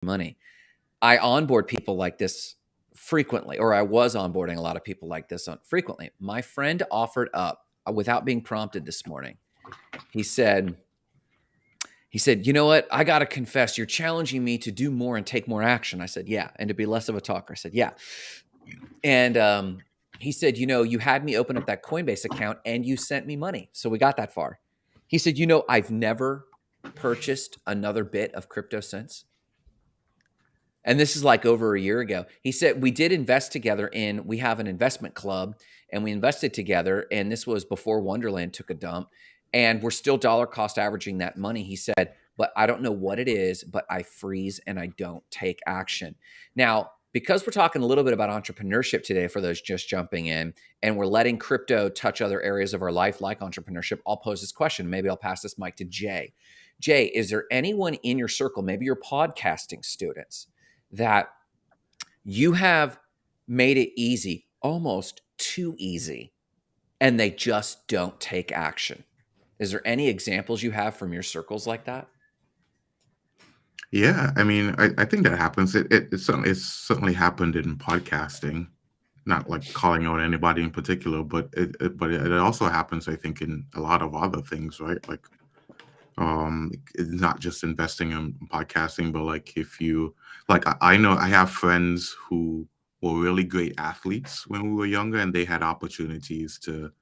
money. I onboard people like this frequently, or I was onboarding a lot of people like this frequently. My friend offered up without being prompted this morning. He said, you know what? I got to confess, you're challenging me to do more and take more action. I said, yeah. And to be less of a talker. I said, yeah. And he said, you had me open up that Coinbase account and you sent me money. So we got that far. He said, I've never purchased another bit of crypto since. And this is like over a year ago. He said, we did invest together we have an investment club and we invested together. And this was before Wonderland took a dump. And we're still dollar cost averaging that money. He said, but I don't know what it is, but I freeze and I don't take action. Now, because we're talking a little bit about entrepreneurship today for those just jumping in, and we're letting crypto touch other areas of our life like entrepreneurship, I'll pose this question. Maybe I'll pass this mic to Jay. Jay, is there anyone in your circle, maybe your podcasting students, that you have made it easy, almost too easy, and they just don't take action? Is there any examples you have from your circles like that? Yeah, I mean, I think that happens. It's certainly happened in podcasting, not like calling out anybody in particular, but it also happens, I think, in a lot of other things, right? Like, it's not just investing in podcasting, but like if you like, I know I have friends who were really great athletes when we were younger, and they had opportunities to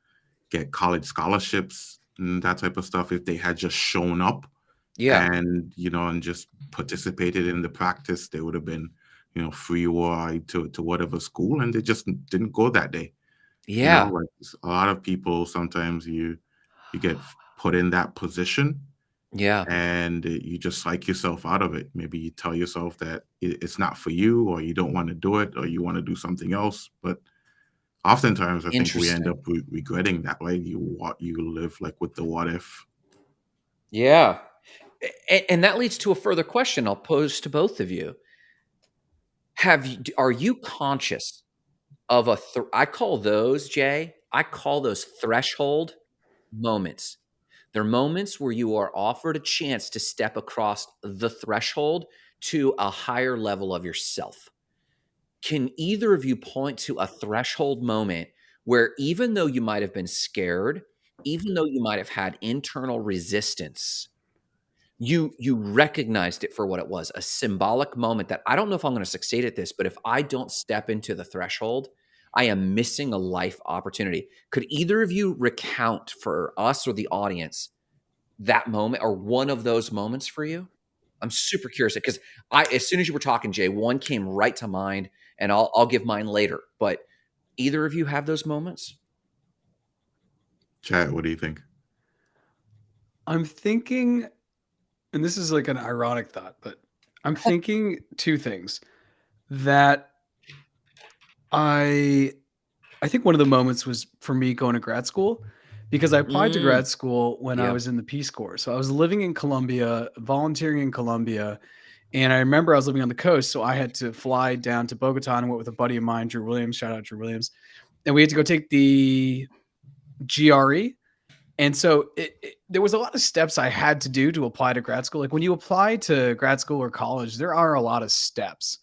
get college scholarships and that type of stuff if they had just shown up Yeah. and and just participated in the practice. They would have been free ride to whatever school, and they just didn't go that day. Yeah. Like a lot of people, sometimes you get put in that position, Yeah. and you just psych yourself out of it. Maybe you tell yourself that it's not for you, or you don't want to do it, or you want to do something else. But oftentimes I think we end Interesting. up regretting that. Like you live like with the what if. Yeah. And that leads to a further question I'll pose to both of you. Are you conscious of I call those, Jay, I call those threshold moments. They're moments where you are offered a chance to step across the threshold to a higher level of yourself. Can either of you point to a threshold moment where, even though you might have been scared, even though you might have had internal resistance, you recognized it for what it was, a symbolic moment that I don't know if I'm going to succeed at this, but if I don't step into the threshold, I am missing a life opportunity. Could either of you recount for us or the audience that moment or one of those moments for you? I'm super curious because as soon as you were talking, Jay, one came right to mind, and I'll give mine later. But either of you have those moments? Chat, what do you think? I'm thinking, and this is like an ironic thought, but I'm thinking two things. That I think one of the moments was for me going to grad school, because I applied to Mm, grad school when I yeah. was in the Peace Corps. So I was living in Colombia, volunteering in Colombia, and I remember I was living on the coast, so I had to fly down to Bogota and went with a buddy of mine, Drew Williams. Shout out Drew Williams, and we had to go take the GRE. And so there was a lot of steps I had to do to apply to grad school. Like when you apply to grad school or college, there are a lot of steps,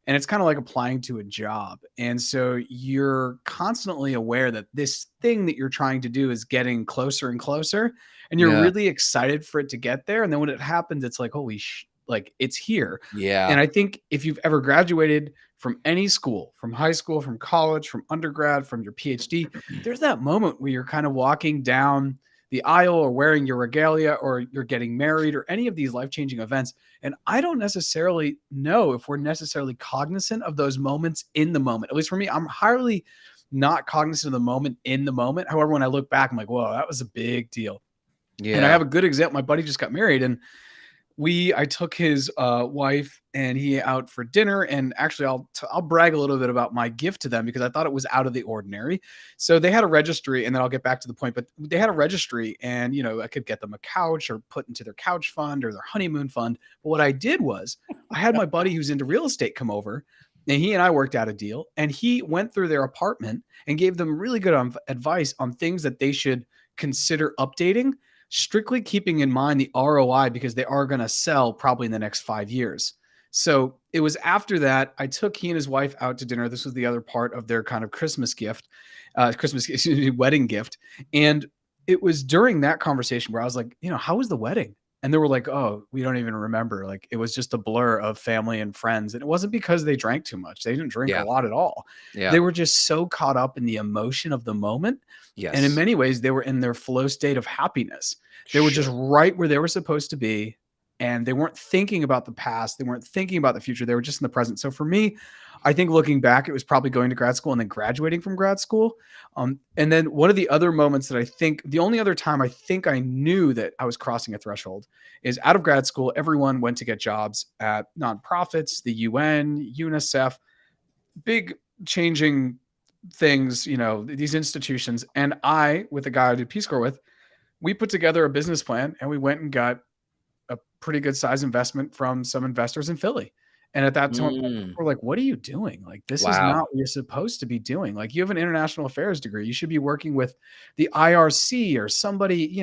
and it's kind of like applying to a job. And so you're constantly aware that this thing that you're trying to do is getting closer and closer, and you're Yeah. really excited for it to get there. And then when it happens, it's like, like it's here. Yeah. And I think if you've ever graduated from any school, from high school, from college, from undergrad, from your PhD, there's that moment where you're kind of walking down the aisle or wearing your regalia or you're getting married or any of these life-changing events. And I don't necessarily know if we're necessarily cognizant of those moments in the moment. At least for me, I'm highly not cognizant of the moment in the moment. However, when I look back, I'm like, whoa, that was a big deal. And I Yeah. have a good example. My buddy just got married, and I took his wife and he out for dinner, and actually I'll brag a little bit about my gift to them because I thought it was out of the ordinary. So they had a registry, and then I'll get back to the point, but they had a registry, and I could get them a couch or put into their couch fund or their honeymoon fund. But what I did was I had my buddy who's into real estate come over, and he and I worked out a deal, and he went through their apartment and gave them really good advice on things that they should consider updating, strictly keeping in mind the ROI because they are going to sell probably in the next 5 years. So it was after that I took he and his wife out to dinner. This was the other part of their kind of Christmas gift, excuse me, wedding gift. And it was during that conversation where I was like, how was the wedding? And they were like, oh, we don't even remember. Like it was just a blur of family and friends. And it wasn't because they drank too much. They didn't drink a Yeah. lot at all. Yeah. They were just so caught up in the emotion of the moment. Yes. And in many ways, they were in their flow state of happiness. They were just right where they were supposed to be. And they weren't thinking about the past. They weren't thinking about the future. They were just in the present. So for me, I think looking back, it was probably going to grad school and then graduating from grad school. And then one of the other moments that I think, the only other time I think I knew that I was crossing a threshold is out of grad school. Everyone went to get jobs at nonprofits, the UN, UNICEF, big changing things, these institutions. And I, with the guy I did Peace Corps with, we put together a business plan and we went and got a pretty good size investment from some investors in Philly. And at that time, we're like, what are you doing? Like, this is not what you're supposed to be doing. Like, you have an international affairs degree. You should be working with the IRC or somebody,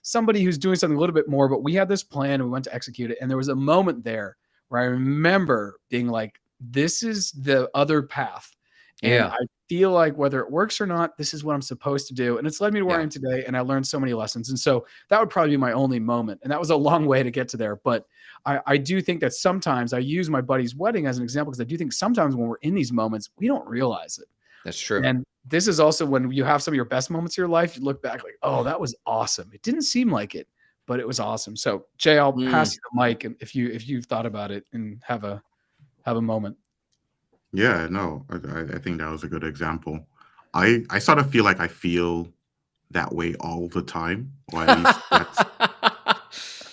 somebody who's doing something a little bit more. But we had this plan and we went to execute it. And there was a moment there where I remember being like, this is the other path. And I feel like whether it works or not, this is what I'm supposed to do. And it's led me to where I am today. And I learned so many lessons. And so that would probably be my only moment. And that was a long way to get to there. But I do think that sometimes I use my buddy's wedding as an example, because I do think sometimes when we're in these moments, we don't realize it. That's true. And this is also when you have some of your best moments of your life, you look back like, oh, that was awesome. It didn't seem like it, but it was awesome. So Jay, I'll pass you the mic if you've thought about it and have a moment. Yeah, no, I think that was a good example. I sort of feel like I feel that way all the time, or at least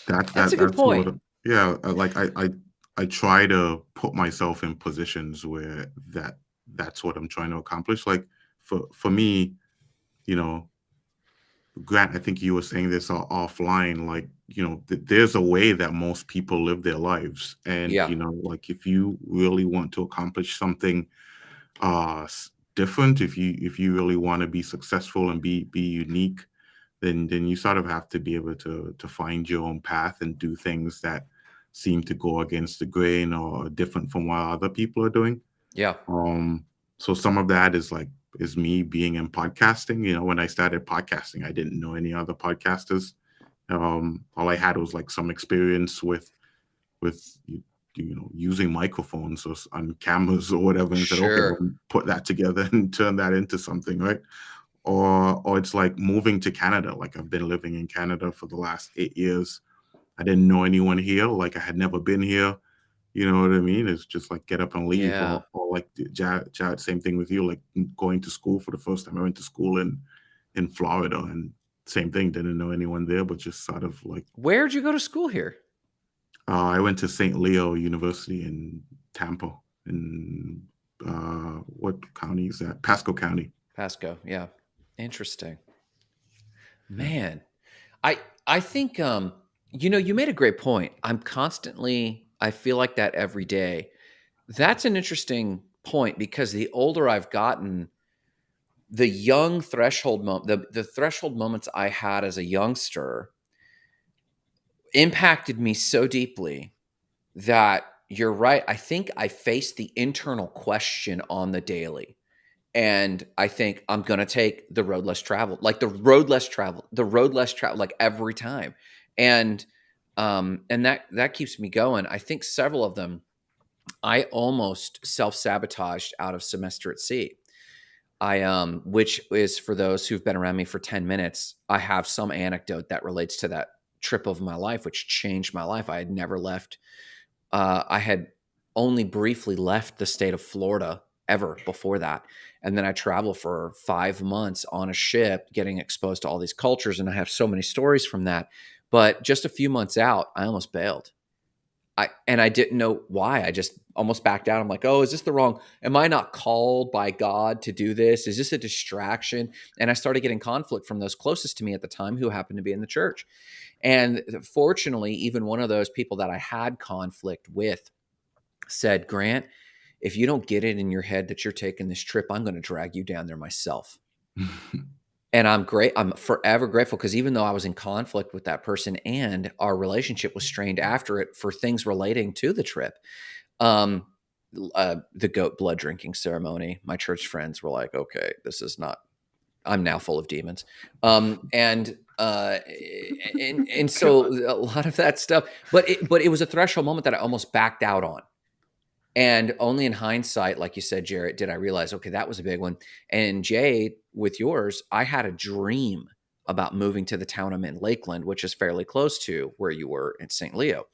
That's a good point. like I try to put myself in positions where that's what I'm trying to accomplish. Like for me, you know, Grant, I think you were saying this offline, like, there's a way that most people live their lives. And, Yeah. Like if you really want to accomplish something different, if you really want to be successful and be unique, then you sort of have to be able to find your own path and do things that seem to go against the grain or different from what other people are doing. Yeah. So some of that is me being in podcasting. When I started podcasting, I didn't know any other podcasters. All I had was like some experience with using microphones or on cameras or whatever, and said, okay, I'll put that together and turn that into something, right? Or it's like moving to Canada. Like I've been living in Canada for the last 8 years. I didn't know anyone here. Like I had never been here. You know what I mean? It's just like get up and leave. Yeah. Or like Jared, same thing with you. Like going to school for the first time. I went to school in Florida, and same thing. Didn't know anyone there, but just sort of like. Where'd you go to school here? I went to St. Leo University in Tampa. In what county is that? Pasco County. Pasco, yeah. Interesting. Man, I think you made a great point. I feel like that every day. That's an interesting point, because the older I've gotten, the young threshold the threshold moments I had as a youngster impacted me so deeply that you're right. I think I face the internal question on the daily. And I think I'm going to take the road less traveled, like like every time. And that keeps me going. I think several of them, I almost self-sabotaged out of semester at sea. Which is, for those who've been around me for 10 minutes, I have some anecdote that relates to that trip of my life, which changed my life. I had never left. I had only briefly left the state of Florida ever before that. And then I traveled for 5 months on a ship, getting exposed to all these cultures. And I have so many stories from that. But just a few months out, I almost bailed. I didn't know why. I just almost backed out. I'm like, oh, is this am I not called by God to do this? Is this a distraction? And I started getting conflict from those closest to me at the time, who happened to be in the church. And fortunately, even one of those people that I had conflict with said, Grant, if you don't get it in your head that you're taking this trip, I'm going to drag you down there myself. And I'm great. I'm forever grateful because even though I was in conflict with that person and our relationship was strained after it for things relating to the trip, um, the goat blood drinking ceremony, my church friends were like, okay, this is not, I'm now full of demons. And so a lot of that stuff, but it was a threshold moment that I almost backed out on. And only in hindsight, like you said, Jarrett, did I realize, okay, that was a big one. And Jay, with yours, I had a dream about moving to the town I'm in, Lakeland, which is fairly close to where you were in St. Leo.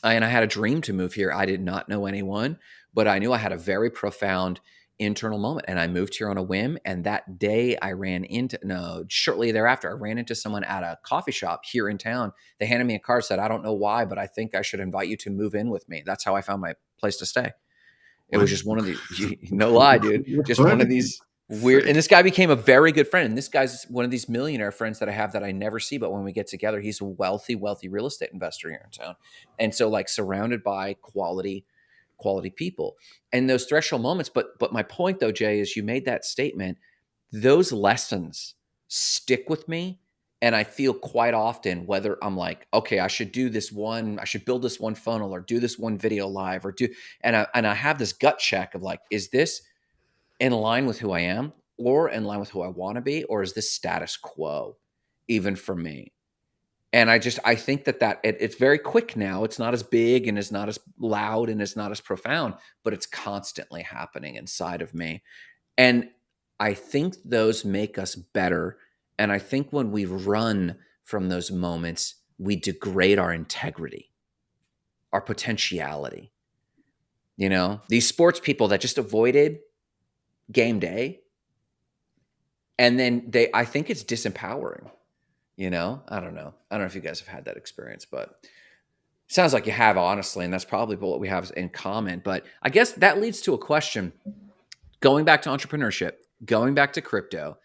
And I had a dream to move here. I did not know anyone, but I knew I had a very profound internal moment. And I moved here on a whim. And that day shortly thereafter, I ran into someone at a coffee shop here in town. They handed me a card, said, I don't know why, but I think I should invite you to move in with me. That's how I found my place to stay. It was just one of these, no lie, dude, just one of these weird, and this guy became a very good friend. And this guy's one of these millionaire friends that I have that I never see, but when we get together, he's a wealthy real estate investor here in town. And so like surrounded by quality people and those threshold moments. But my point though, Jay, is you made that statement, those lessons stick with me. And I feel quite often whether I'm like, okay, I should build this one funnel or do this one video live and I have this gut check of like, is this in line with who I am or in line with who I want to be? Or is this status quo even for me? And I think that it's very quick now. It's not as big and it's not as loud and it's not as profound, but it's constantly happening inside of me. And I think those make us better. And I think when we run from those moments, we degrade our integrity, our potentiality. You know, these sports people that just avoided game day. And then I think it's disempowering. You know, I don't know if you guys have had that experience, but it sounds like you have, honestly, and that's probably what we have in common. But I guess that leads to a question. Going back to entrepreneurship, going back to crypto,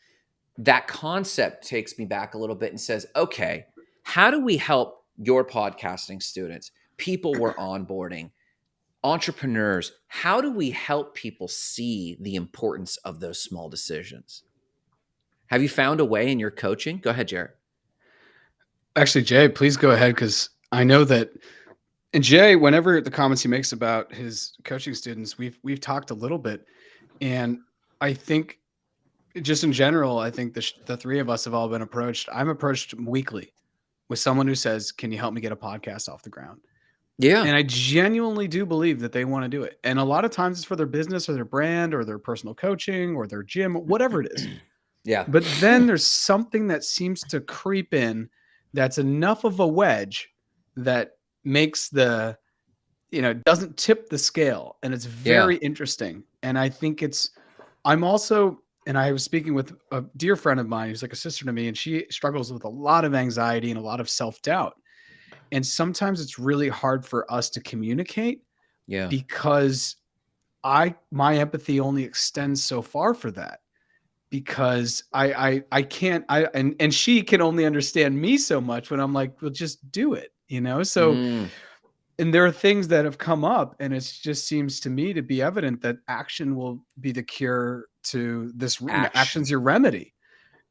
that concept takes me back a little bit and says, okay, how do we help your podcasting students, people we're onboarding, entrepreneurs? How do we help people see the importance of those small decisions? Have you found a way in your coaching? Go ahead, Jarrett. Actually, Jay, please go ahead, because I know that, and Jay, whenever the comments he makes about his coaching students, we've talked a little bit, and I think just in general, I think the three of us have all been approached. I'm approached weekly with someone who says, "Can you help me get a podcast off the ground?" Yeah, and I genuinely do believe that they want to do it, and a lot of times it's for their business or their brand or their personal coaching or their gym, whatever it is. yeah. But then there's something that seems to creep in that's enough of a wedge that makes doesn't tip the scale. And it's very interesting. And I think and I was speaking with a dear friend of mine who's like a sister to me, and she struggles with a lot of anxiety and a lot of self-doubt. And sometimes it's really hard for us to communicate because my empathy only extends so far for that. Because I can't, and she can only understand me so much when I'm like, well, just do it, you know? So, and there are things that have come up, and it just seems to me to be evident that action will be the cure to this. Action's your remedy.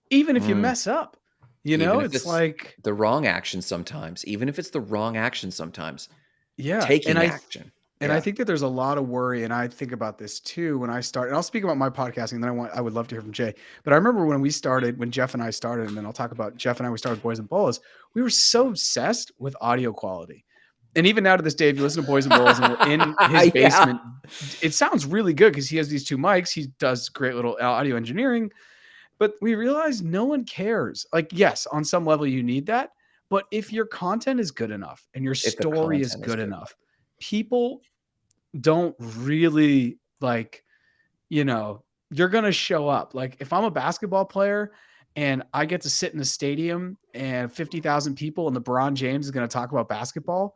Even if you mess up, it's like the wrong action sometimes, even if it's the wrong action sometimes. Yeah. Taking action. And I think that there's a lot of worry, and I think about this too when I start. And I'll speak about my podcasting, and then I would love to hear from Jay. But I remember when Jeff and I started, and then I'll talk about Jeff and I. We started Boys and Bolas. We were so obsessed with audio quality, and even now to this day, if you listen to Boys and Bolas and we're in his basement, it sounds really good because he has these two mics. He does great little audio engineering, but we realized no one cares. Like, yes, on some level you need that, but if your content is good enough and your story is good enough, people don't really you're going to show up. Like if I'm a basketball player and I get to sit in a stadium and 50,000 people and LeBron James is going to talk about basketball,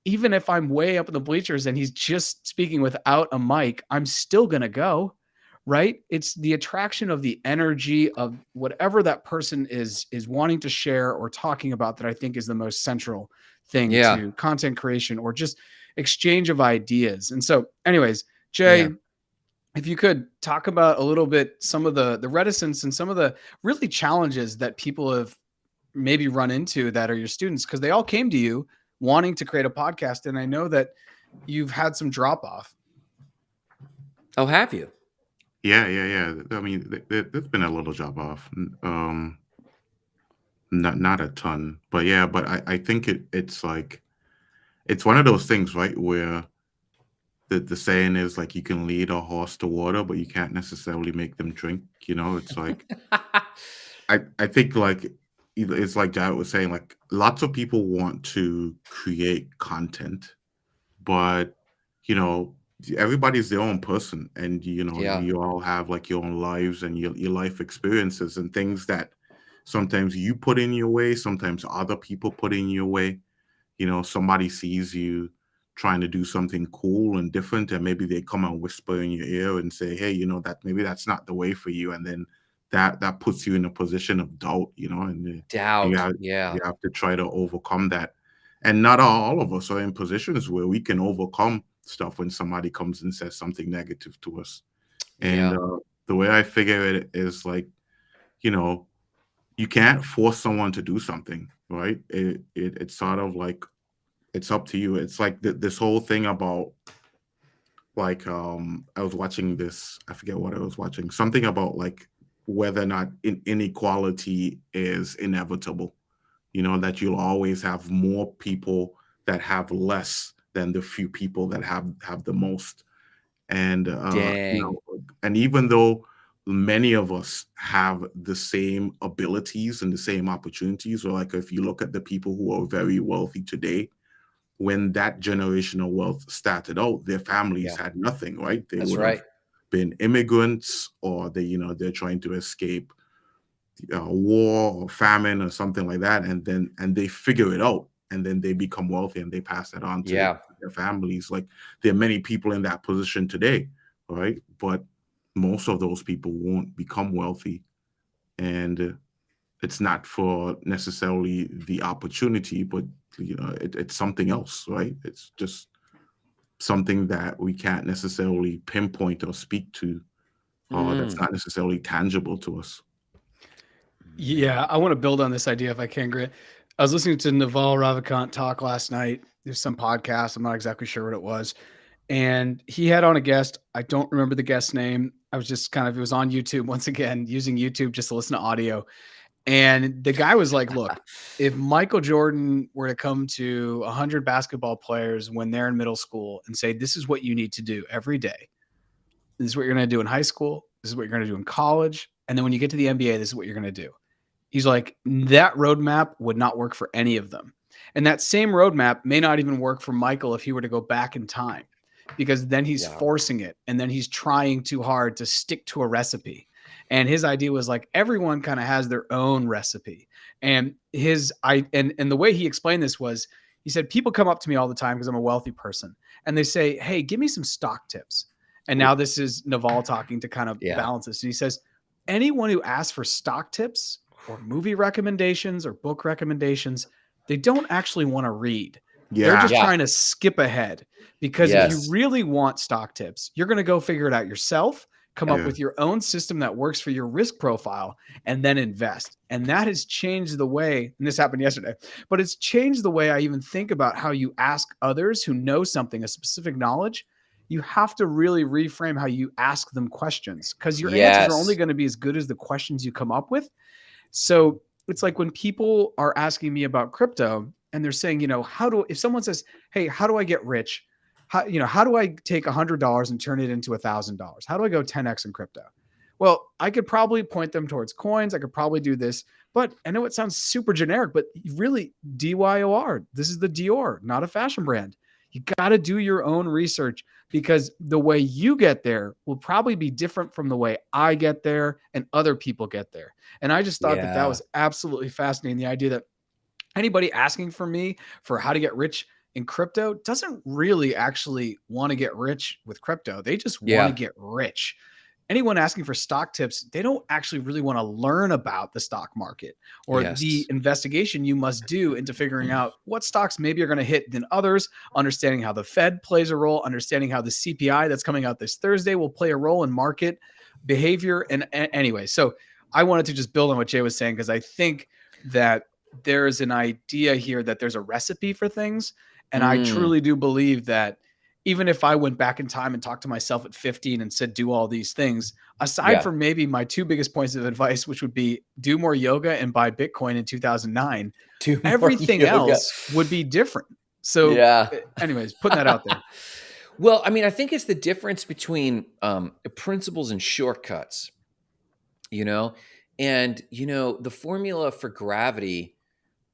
even if I'm way up in the bleachers and he's just speaking without a mic, I'm still going to go, right? It's the attraction of the energy of whatever that person is wanting to share or talking about that I think is the most central thing to content creation or just exchange of ideas. And so anyways, Jay, if you could talk about a little bit some of the reticence and some of the really challenges that people have maybe run into that are your students, because they all came to you wanting to create a podcast, and I know that you've had some drop off. Oh, have you? Yeah. I mean, there's been a little drop off. Not a ton, but yeah, but I think it's like it's one of those things, right, where the saying is like you can lead a horse to water, but you can't necessarily make them drink. It's like I think like it's like Jared was saying, like lots of people want to create content, but you know everybody's their own person, and Yeah. you all have like your own lives and your life experiences and things that sometimes you put in your way, sometimes other people put in your way. Somebody sees you trying to do something cool and different, and maybe they come and whisper in your ear and say, hey, that maybe that's not the way for you, and then that puts you in a position of doubt, and you Doubt. have Yeah. you have to try to overcome that. And not all of us are in positions where we can overcome stuff when somebody comes and says something negative to us. And Yeah. the way I figure it is like, you know, you can't force someone to do something, right? It's sort of like it's up to you. It's like this whole thing about like I was watching this, I forget what I was watching, something about like whether or not inequality is inevitable. That you'll always have more people that have less than the few people that have the most. And Dang. and even though many of us have the same abilities and the same opportunities, or like if you look at the people who are very wealthy today, when that generational wealth started out, their families Yeah. had nothing, right? They That's would have right. been immigrants, or they're trying to escape war or famine or something like that, and they figure it out, and then they become wealthy and they pass that on to Yeah. their families. Like there are many people in that position today, right? But most of those people won't become wealthy, and it's not for necessarily the opportunity, but it's something else, right? It's just something that we can't necessarily pinpoint or speak to, or that's Mm. not necessarily tangible to us. Yeah, I want to build on this idea if I can, Grant. I was listening to Naval Ravikant talk last night. There's some podcast. I'm not exactly sure what it was. And he had on a guest. I don't remember the guest's name. I was just kind of, it was on YouTube once again, using YouTube just to listen to audio. And the guy was like, look, if Michael Jordan were to come to 100 basketball players when they're in middle school and say, this is what you need to do every day. This is what you're going to do in high school. This is what you're going to do in college. And then when you get to the NBA, this is what you're going to do. He's like, that roadmap would not work for any of them. And that same roadmap may not even work for Michael if he were to go back in time, because then he's Yeah. forcing it and then he's trying too hard to stick to a recipe. And his idea was like everyone kind of has their own recipe. And and the way he explained this was he said, people come up to me all the time because I'm a wealthy person and they say, hey, give me some stock tips. And now this is Naval talking to kind of Yeah. balance this. And he says, anyone who asks for stock tips or movie recommendations or book recommendations, they don't actually want to read. They're Yeah, just Yeah. trying to skip ahead, because if you Yes. really want stock tips, you're going to go figure it out yourself, come up yeah, with your own system that works for your risk profile, and then invest. And that has changed the way, and this happened yesterday, but it's changed the way I even think about how you ask others who know something, a specific knowledge. You have to really reframe how you ask them questions, because your answers are only Yes. going to be as good as the questions you come up with. So it's like when people are asking me about crypto and they're saying, if someone says, hey, how do I get rich? How do I take $100 and turn it into $1,000? How do I go 10x in crypto? Well, I could probably point them towards coins. I could probably do this, but I know it sounds super generic, but really DYOR, this is the Dior, not a fashion brand. You got to do your own research, because the way you get there will probably be different from the way I get there and other people get there. And I just thought that Yeah. was absolutely fascinating. The idea that anybody asking for me for how to get rich in crypto doesn't really actually want to get rich with crypto. They just want to Yeah. get rich. anyone asking for stock tips, they don't actually really want to learn about the stock market or the Yes. investigation you must do into figuring out what stocks maybe are going to hit than others, understanding how the Fed plays a role, understanding how the CPI that's coming out this Thursday will play a role in market behavior. And anyway, so I wanted to just build on what Jay was saying, because I think that there's an idea here that there's a recipe for things. And I Mm, truly do believe that even if I went back in time and talked to myself at 15 and said, do all these things, aside yeah. from maybe my two biggest points of advice, which would be do more yoga and buy Bitcoin in 2009, Do more everything yoga. else would be different. So, Yeah. anyways, putting that out there. Well, I mean, I think it's the difference between principles and shortcuts, you know? And, the formula for gravity,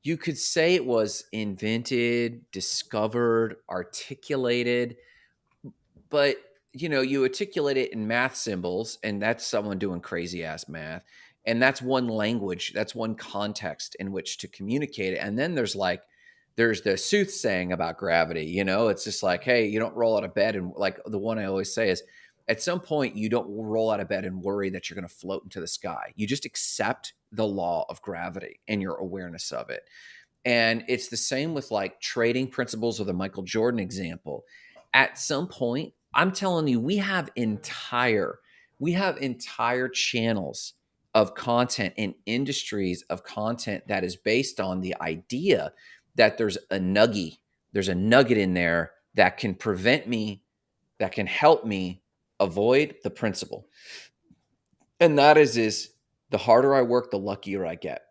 you could say it was invented, discovered, articulated, but, you articulate it in math symbols, and that's someone doing crazy ass math. And that's one language, that's one context in which to communicate it. And then there's the soothsaying about gravity, it's just like, hey, you don't roll out of bed. And like the one I always say is, at some point, you don't roll out of bed and worry that you're going to float into the sky. You just accept the law of gravity and your awareness of it. And it's the same with like trading principles or the Michael Jordan example. At some point, I'm telling you, we have entire channels of content and industries of content that is based on the idea that there's a nugget in there that can that can help me avoid the principle. And that is the harder I work, the luckier I get.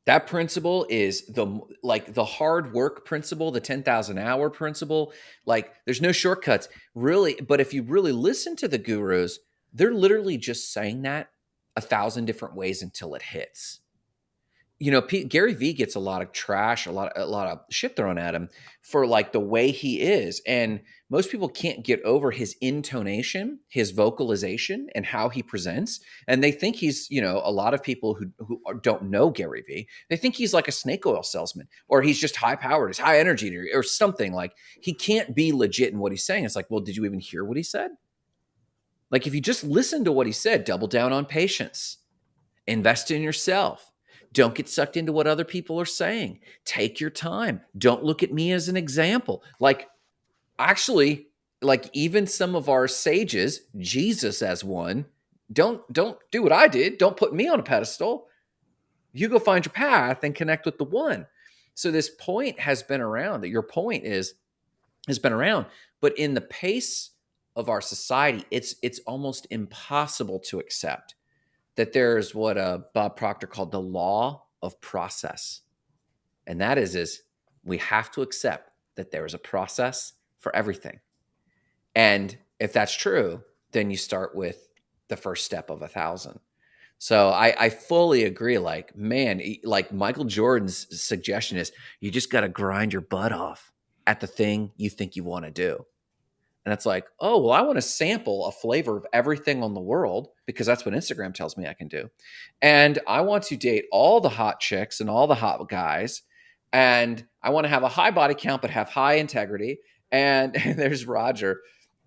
That principle is the hard work principle, the 10,000 hour principle. Like there's no shortcuts really. But if you really listen to the gurus, they're literally just saying that 1,000 different ways until it hits. Gary Vee gets a lot of trash, a lot of shit thrown at him for like the way he is. And most people can't get over his intonation, his vocalization, and how he presents. And they think he's, a lot of people who don't know Gary Vee, they think he's like a snake oil salesman, or he's just high powered, he's high energy, or something. Like he can't be legit in what he's saying. It's like, well, did you even hear what he said? Like if you just listen to what he said, double down on patience, invest in yourself. Don't get sucked into what other people are saying. Take your time. Don't look at me as an example. Like, actually, like even some of our sages, Jesus as one, don't do what I did. Don't put me on a pedestal. You go find your path and connect with the one. So this point has been around, that your point has been around, but in the pace of our society, it's almost impossible to accept that there's what Bob Proctor called the law of process. And that is we have to accept that there is a process for everything. And if that's true, then you start with the first step of 1,000. So I fully agree. Like, man, like Michael Jordan's suggestion is you just got to grind your butt off at the thing you think you want to do. And it's like, oh, well, I want to sample a flavor of everything on the world because that's what Instagram tells me I can do. And I want to date all the hot chicks and all the hot guys. And I want to have a high body count, but have high integrity. And there's Roger.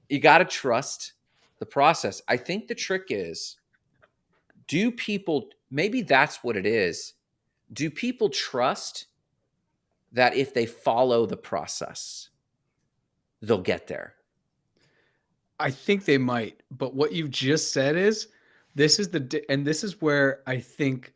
You got to trust the process. I think the trick is, maybe that's what it is. Do people trust that if they follow the process, they'll get there? I think they might, but what you've just said is this is where I think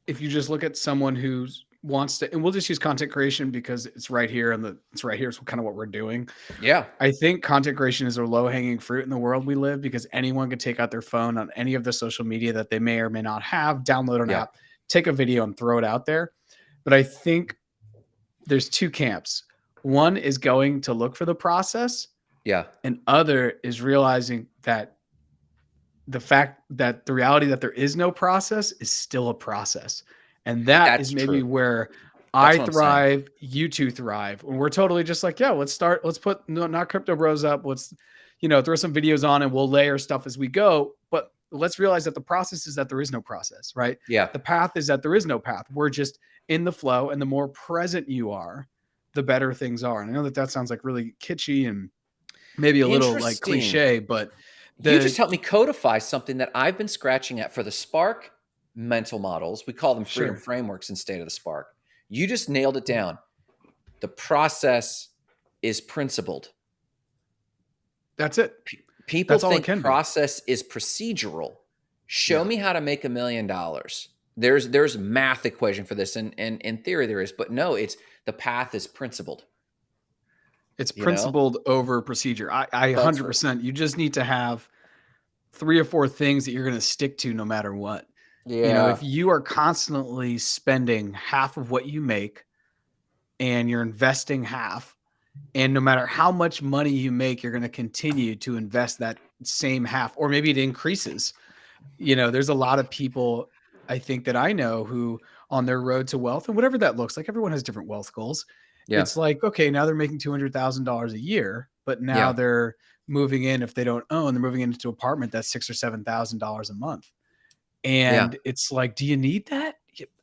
if you just look at someone who wants to, and we'll just use content creation because it's right here it's right here. It's kind of what we're doing. Yeah. I think content creation is a low hanging fruit in the world we live because anyone could take out their phone on any of the social media that they may or may not have, download an app, take a video and throw it out there. But I think there's two camps. One is going to look for the process. Yeah. And other is realizing that the fact that the reality that there is no process is still a process. And that's is maybe true. where That's I thrive, you two thrive. When we're totally just like, yeah, let's put not Crypto Bros up. Let's, throw some videos on and we'll layer stuff as we go. But let's realize that the process is that there is no process, right? Yeah. The path is that there is no path. We're just in the flow. And the more present you are, the better things are. And I know that sounds like really kitschy and maybe a little like cliche, but You just helped me codify something that I've been scratching at for the Spark mental models. We call them freedom Sure. frameworks in State of the Spark. You just nailed it down. The process is principled. That's it. People That's all it think can be. process is procedural. Show Yeah. me how to make $1 million. There's math equation for this, and in theory there is, but no, it's the path is principled. It's You know? principled over procedure. I That's right. 100%. You just need to have 3 or 4 things that you're going to stick to no matter what. You know, if you are constantly spending half of what you make and you're investing half, and no matter how much money you make, you're going to continue to invest that same half, or maybe it increases. You know, there's a lot of people I think that I know who on their road to wealth, and whatever that looks like, everyone has different wealth goals. Yeah. It's like, okay, now they're making $200,000 a year, but now Yeah. they're moving in, if they don't own, they're moving into an apartment that's $6,000 or $7,000 a month. And it's like, do you need that?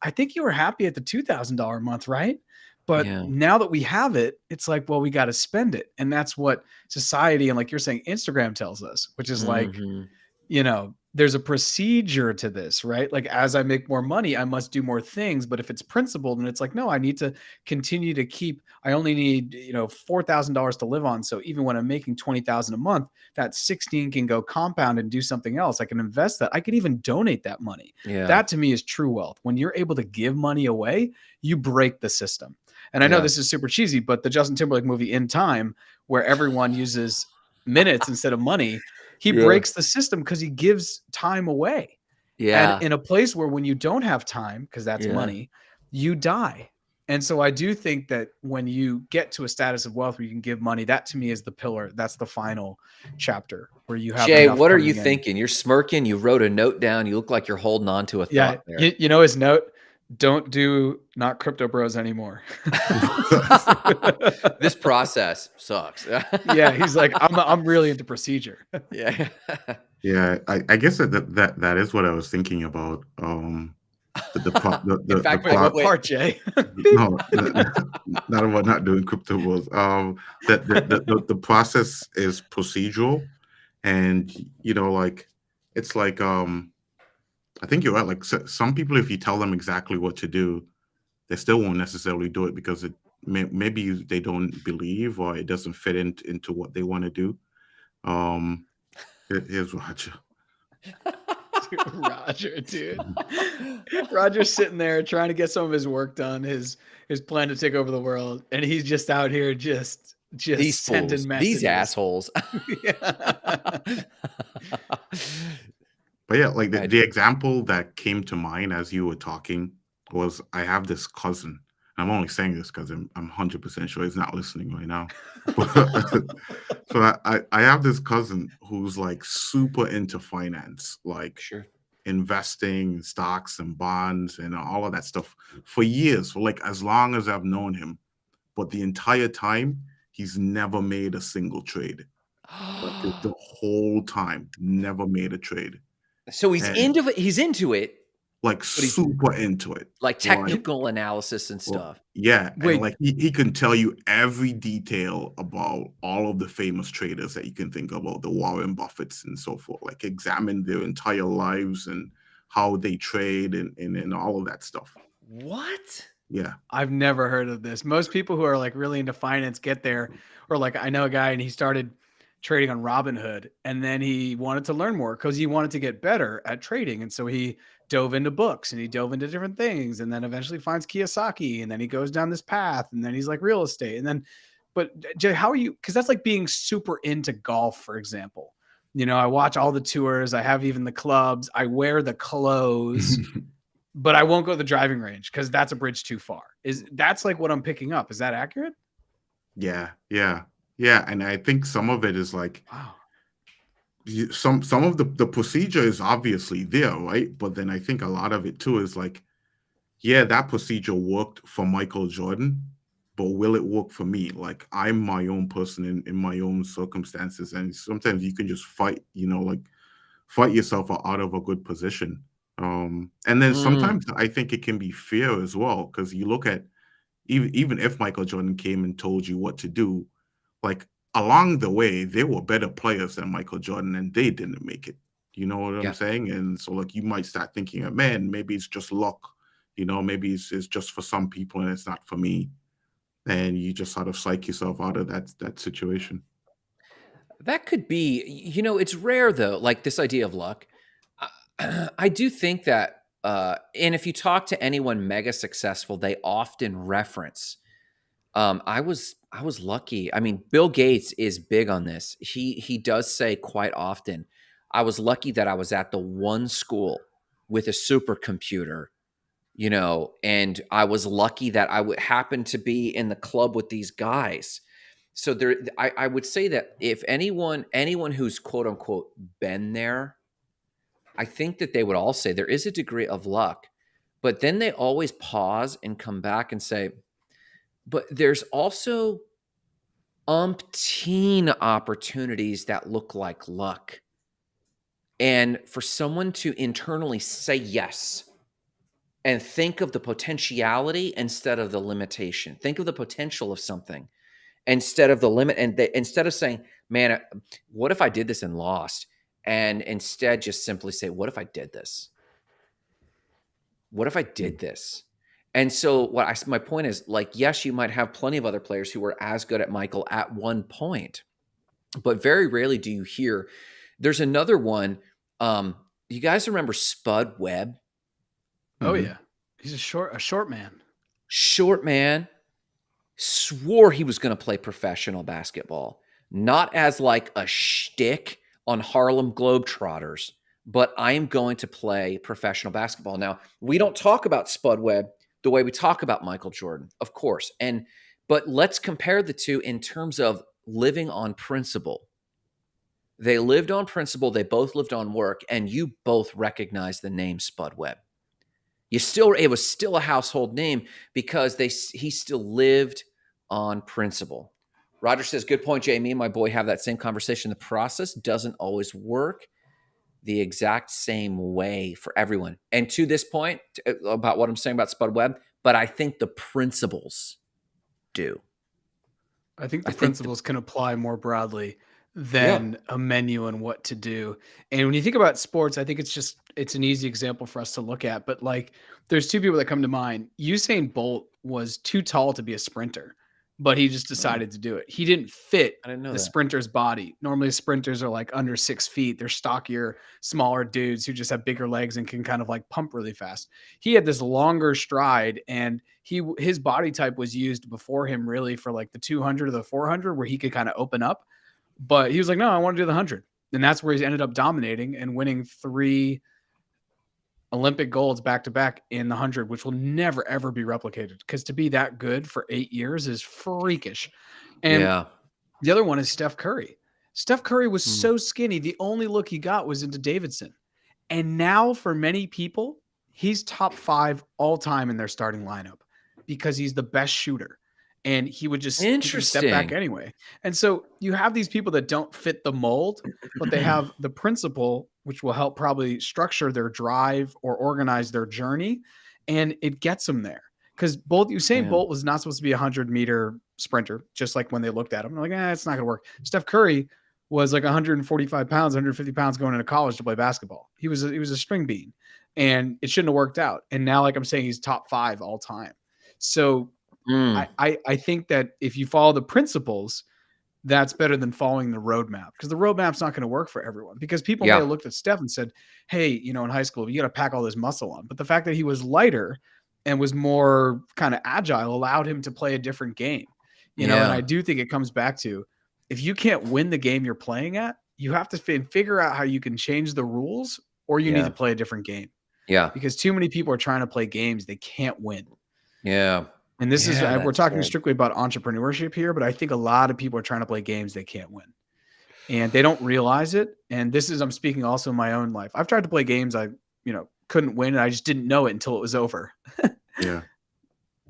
I think you were happy at the $2,000 a month, right? But Yeah. now that we have it, it's like, well, we got to spend it. And that's what society, and like you're saying, Instagram tells us, which is like, Mhm. you know, there's a procedure to this, right? Like, as I make more money, I must do more things. But if it's principled, and it's like, no, I need to continue to keep, I only need, you know, $4,000 to live on. So even when I'm making 20,000 a month, that 16 can go compound and do something else. I can invest that. I can even donate that money. Yeah. That to me is true wealth. When you're able to give money away, you break the system. And I know Yeah. this is super cheesy, but the Justin Timberlake movie In Time, where everyone uses minutes instead of money, he Yeah. breaks the system because he gives time away. Yeah. And in a place where when you don't have time, because that's Yeah. money, you die. And so I do think that when you get to a status of wealth where you can give money, that to me is the pillar. That's the final chapter where you have Jay, enough what are coming you in. thinking? You're smirking. You wrote a note down. You look like you're holding on to a Yeah. thought there. You know his note? Don't do not crypto bros anymore. This process sucks. Yeah, he's like, I'm really into procedure. Yeah. Yeah, I guess that is what I was thinking about. In fact, Wait, what wait. part, Jay? No, not about not doing crypto was that the process is procedural, and you know, like it's like I think you're right. Like some people, if you tell them exactly what to do, they still won't necessarily do it because maybe they don't believe or it doesn't fit into what they want to do. Here's Roger. Roger, dude. Roger's sitting there trying to get some of his work done, his plan to take over the world, and he's just out here just These sending fools, messages. these assholes. Yeah. But yeah, like the example that came to mind as you were talking was I have this cousin. I'm only saying this because I'm 100% sure he's not listening right now. So I have this cousin who's like super into finance, like Sure. investing in stocks and bonds and all of that stuff for years, for like as long as I've known him. But the entire time, he's never made a single trade. Like the whole time, never made a trade. So he's And- into it. He's into it, Like he's- super into it. like technical analysis and stuff. Yeah, Wait. and like he can tell you every detail about all of the famous traders that you can think about, the Warren Buffetts and so forth. Like examine their entire lives and how they trade and all of that stuff. What? Yeah. I've never heard of this. Most people who are like really into finance get there, or like I know a guy and he started trading on Robinhood, and then he wanted to learn more because he wanted to get better at trading. And so he dove into books and he dove into different things, and then eventually finds Kiyosaki, and then he goes down this path, and then he's like real estate. And then, but Jay, how are you? Because that's like being super into golf, for example. You know, I watch all the tours, I have even the clubs, I wear the clothes. But I won't go to the driving range because that's a bridge too far. That's like what I'm picking up? Is that accurate? Yeah. And I think some of it is like Wow. some of the procedure is obviously there, right? But then I think a lot of it too is like, yeah, that procedure worked for Michael Jordan, but will it work for me? Like I'm my own person in my own circumstances, and sometimes you can just fight yourself out of a good position. And then sometimes I think it can be fear as well, because you look at even if Michael Jordan came and told you what to do, like along the way, they were better players than Michael Jordan, and they didn't make it. You know what I'm Yeah. saying? And so, like, you might start thinking, man, maybe it's just luck. You know, maybe it's just for some people and it's not for me. And you just sort of psych yourself out of that situation. That could be, it's rare though, like this idea of luck. I do think that, and if you talk to anyone mega successful, they often reference, I was lucky. I mean, Bill Gates is big on this. He does say quite often, I was lucky that I was at the one school with a supercomputer, and I was lucky that I would happen to be in the club with these guys. So I would say that if anyone who's quote unquote been there, I think that they would all say there is a degree of luck, but then they always pause and come back and say, but there's also umpteen opportunities that look like luck. And for someone to internally say yes and think of the potentiality instead of the limitation, think of the potential of something instead of the limit, and instead of saying, man, what if I did this and lost? And instead just simply say, what if I did this? What if I did this? And so my point is, like, yes, you might have plenty of other players who were as good at Michael at one point, but very rarely do you hear. There's another one. You guys remember Spud Webb? Oh Mhm. yeah, he's a short man. Short man, swore he was going to play professional basketball, not as like a shtick on Harlem Globetrotters, but I am going to play professional basketball. Now, we don't talk about Spud Webb the way we talk about Michael Jordan, of course. But let's compare the two in terms of living on principle. They lived on principle, they both lived on work, and you both recognize the name Spud Webb. It was still a household name because he still lived on principle. Roger says, good point, Jamie. My boy have that same conversation. The process doesn't always work the exact same way for everyone. And to this point, about what I'm saying about Spud Webb, but I think the principles do. I think I the think principles can apply more broadly yeah. than a menu and what to do. And when you think about sports, I think it's an easy example for us to look at. But like, there's two people that come to mind. Usain Bolt was too tall to be a sprinter, but he just Oh, decided to do it. He didn't fit I didn't know the that. sprinter's body. Normally, sprinters are like under 6 feet. They're stockier, smaller dudes who just have bigger legs and can kind of like pump really fast. He had this longer stride, and his body type was used before him really for like the 200 or the 400, where he could kind of open up. But he was like, no, I want to do the 100. And that's where he's ended up dominating and winning 3 Olympic golds back to back in the 100, which will never, ever be replicated. Because to be that good for 8 years is freakish. And Yeah. the other one is Steph Curry. Steph Curry was Mm. so skinny. The only look he got was into Davidson. And now, for many people, he's top 5 all time in their starting lineup because he's the best shooter. And he would just take a step back Interesting. anyway. And so you have these people that don't fit the mold, but they have the principle, which will help probably structure their drive or organize their journey. And it gets them there. Because both Usain Yeah. Bolt was not supposed to be a 100-meter sprinter, just like when they looked at him. They're like, it's not going to work. Steph Curry was like 145 pounds, 150 pounds going into college to play basketball. He was a string bean, and it shouldn't have worked out. And now, like I'm saying, he's top 5 all time. So Mm. I think that if you follow the principles, that's better than following the roadmap, because the roadmap's not going to work for everyone. Because people may Yeah. have looked at Steph and said, hey, in high school, you got to pack all this muscle on. But the fact that he was lighter and was more kind of agile allowed him to play a different game. And Yeah. I do think it comes back to, if you can't win the game you're playing at, you have to figure out how you can change the rules, or you need Yeah. to play a different game, Yeah. because too many people are trying to play games they can't win. Yeah. And this is, Yeah, we're that's talking good. strictly about entrepreneurship here, but I think a lot of people are trying to play games they can't win, and they don't realize it. And this is, I'm speaking also in my own life. I've tried to play games I, couldn't win, and I just didn't know it until it was over. Yeah.